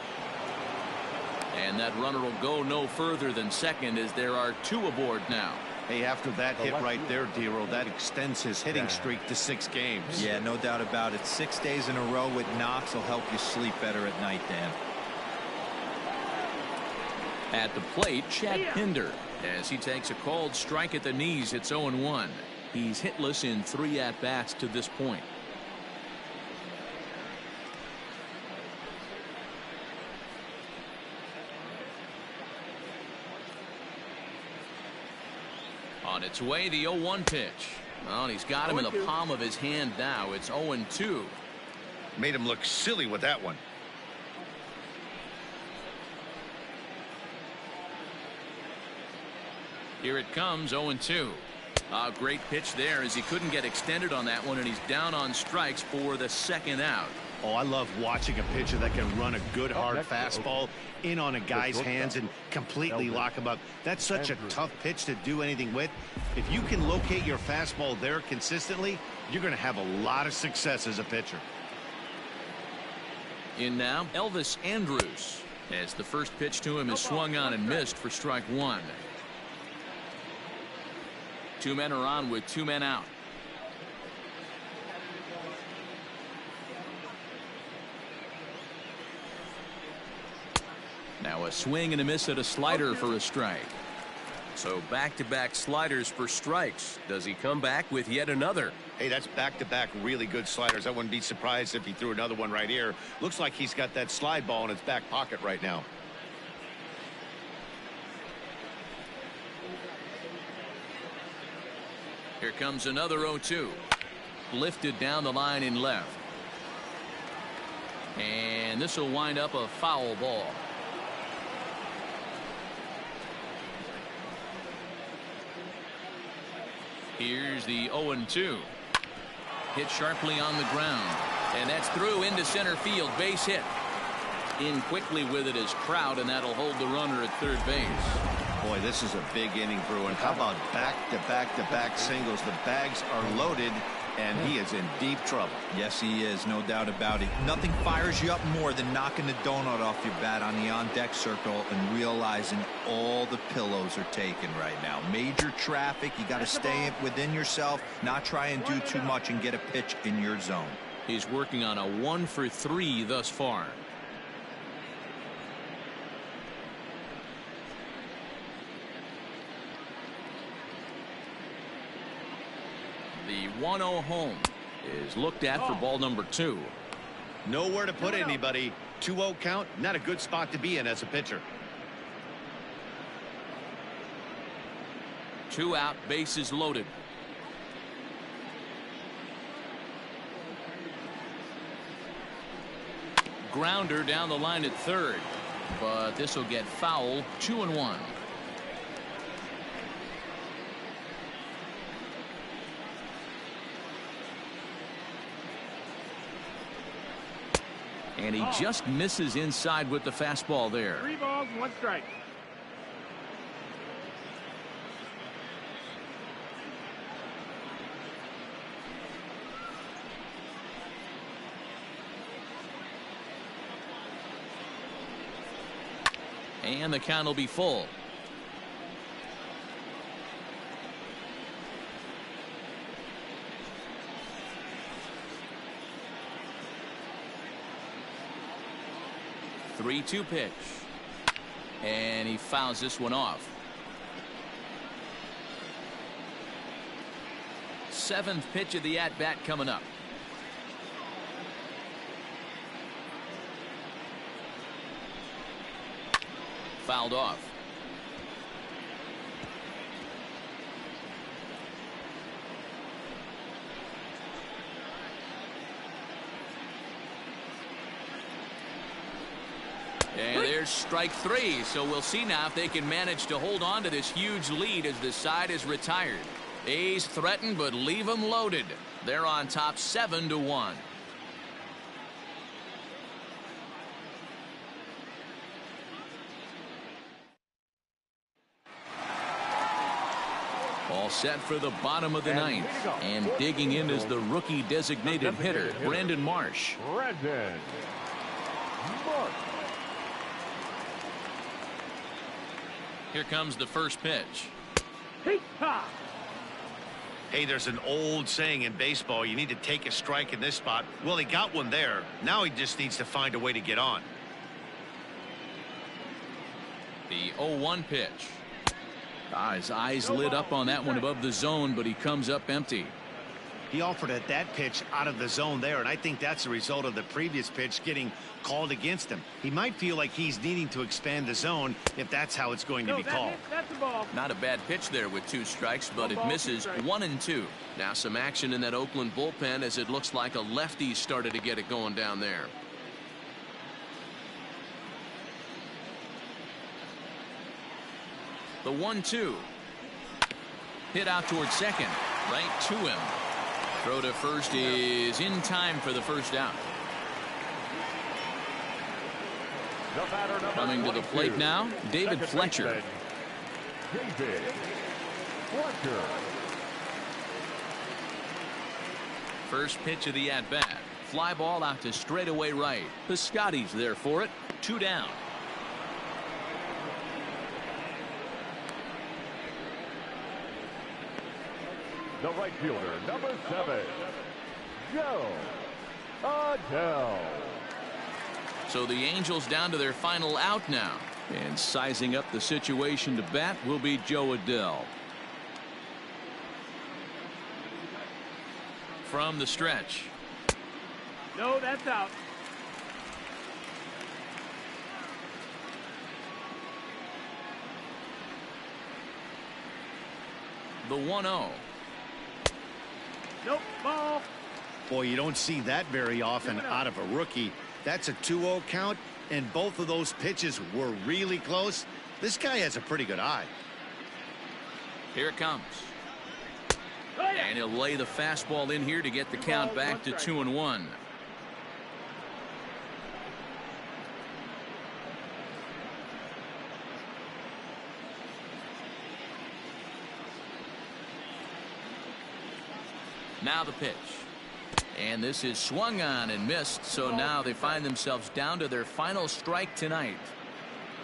And that runner will go no further than second as there are 2 aboard now. Hey, after that hit right there, Dero, that extends his hitting streak to 6 games. Yeah, no doubt about it. 6 days in a row with knocks will help you sleep better at night, Dan. At the plate, Chad Pinder, as he takes a called strike at the knees. It's 0-1. He's hitless in 3 at-bats to this point. On its way, the 0-1 pitch. Well, he's got him in the palm of his hand now. It's 0-2. Made him look silly with that one. Here it comes, 0-2. A great pitch there as he couldn't get extended on that one, and he's down on strikes for the 2nd out. Oh, I love watching a pitcher that can run a good hard fastball in on a guy's hands and completely lock him up. That's such a tough pitch to do anything with. If you can locate your fastball there consistently, you're going to have a lot of success as a pitcher. In now, Elvis Andrus, as the first pitch to him is swung on and missed for strike 1. 2 men are on with 2 men out. Now a swing and a miss at a slider for a strike. So back-to-back sliders for strikes. Does he come back with yet another? Hey, that's back-to-back really good sliders. I wouldn't be surprised if he threw another one right here. Looks like he's got that slide ball in his back pocket right now. Here comes another 0-2. Lifted down the line in left. And this will wind up a foul ball. Here's the 0-2. Hit sharply on the ground. And that's through into center field. Base hit. In quickly with it is Kraut, and that'll hold the runner at third base. Boy, this is a big inning, Bruin. How about back-to-back-to-back singles? The bags are loaded, and he is in deep trouble. Yes, he is. No doubt about it. Nothing fires you up more than knocking the donut off your bat on the on-deck circle and realizing all the pillows are taken right now. Major traffic. You got to stay within yourself, not try and do too much and get a pitch in your zone. He's working on a 1-for-3 thus far. The 1-0 home is looked at for ball number 2. Nowhere to put anybody. 2-0 count, not a good spot to be in as a pitcher. 2 out, bases loaded. Grounder down the line at third, but this will get foul. 2-1. And he just misses inside with the fastball there. 3 balls and 1 strike. And the count will be full. The 3-2 pitch. And he fouls this one off. 7th pitch of the at-bat coming up. Fouled off. And there's strike 3. So we'll see now if they can manage to hold on to this huge lead as the side is retired. A's threaten, but leave them loaded. They're on top 7-1. All set for the bottom of the 9th. And digging in is the rookie designated hitter, Brandon Marsh. Brandon Marsh. Here comes the first pitch. Hey, there's an old saying in baseball, you need to take a strike in this spot. Well, he got one there. Now he just needs to find a way to get on. The 0-1 pitch. His eyes lit up on that one above the zone, but he comes up empty. He offered at that pitch out of the zone there, and I think that's a result of the previous pitch getting called against him. He might feel like he's needing to expand the zone if that's how it's going to be called. That's a ball. Not a bad pitch there with 2 strikes, but it misses. 1-2. Now some action in that Oakland bullpen as it looks like a lefty started to get it going down there. The 1-2. Hit out towards second. Right to him. Throw to first is in time for the first out. Coming to the plate now, David Fletcher. David Fletcher. First pitch of the at-bat. Fly ball out to straightaway right. Piscotty's there for it. 2 down. The right fielder, number 7, Joe Adele. So the Angels down to their final out now. And sizing up the situation to bat will be Joe Adell. From the stretch. No, that's out. The 1-0. Nope, ball. Boy, you don't see that very often out of a rookie. That's a 2-0 count, and both of those pitches were really close. This guy has a pretty good eye. Here it comes. Oh, yeah. And he'll lay the fastball in here to get the count back to 2-1. Now the pitch. And this is swung on and missed, so now they find themselves down to their final strike tonight.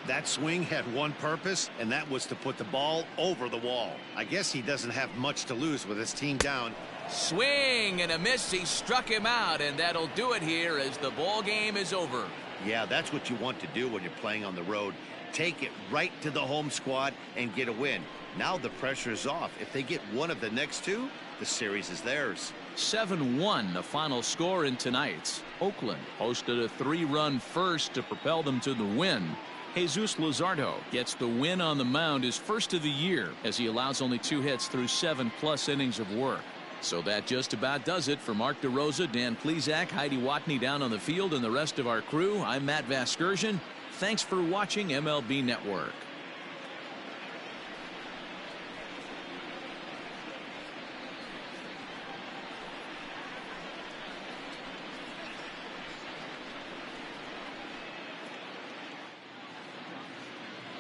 That swing had one purpose, and that was to put the ball over the wall. I guess he doesn't have much to lose with his team down. Swing and a miss. He struck him out, and that'll do it here as the ball game is over. Yeah, that's what you want to do when you're playing on the road. Take it right to the home squad and get a win. Now the pressure is off. If they get one of the next two, the series is theirs. 7-1 the final score in tonight's. Oakland posted a 3-run first to propel them to the win. Jesus Luzardo gets the win on the mound, his first of the year, as he allows only 2 hits through 7+ innings of work. So that just about does it for Mark DeRosa, Dan Plesac, Heidi Watney down on the field, and the rest of our crew. I'm Matt Vasgersian. Thanks for watching MLB Network.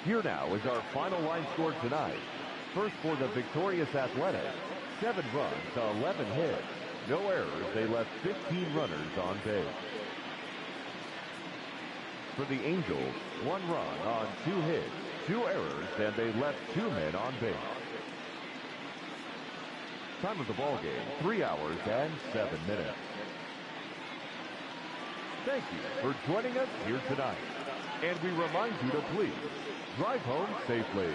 Here now is our final line score tonight. First for the victorious Athletics, 7 runs, 11 hits. No errors. They left 15 runners on base. For the Angels, 1 run on 2 hits, 2 errors, and they left 2 men on base. Time of the ball game, 3 hours and 7 minutes. Thank you for joining us here tonight. And we remind you to please drive home safely.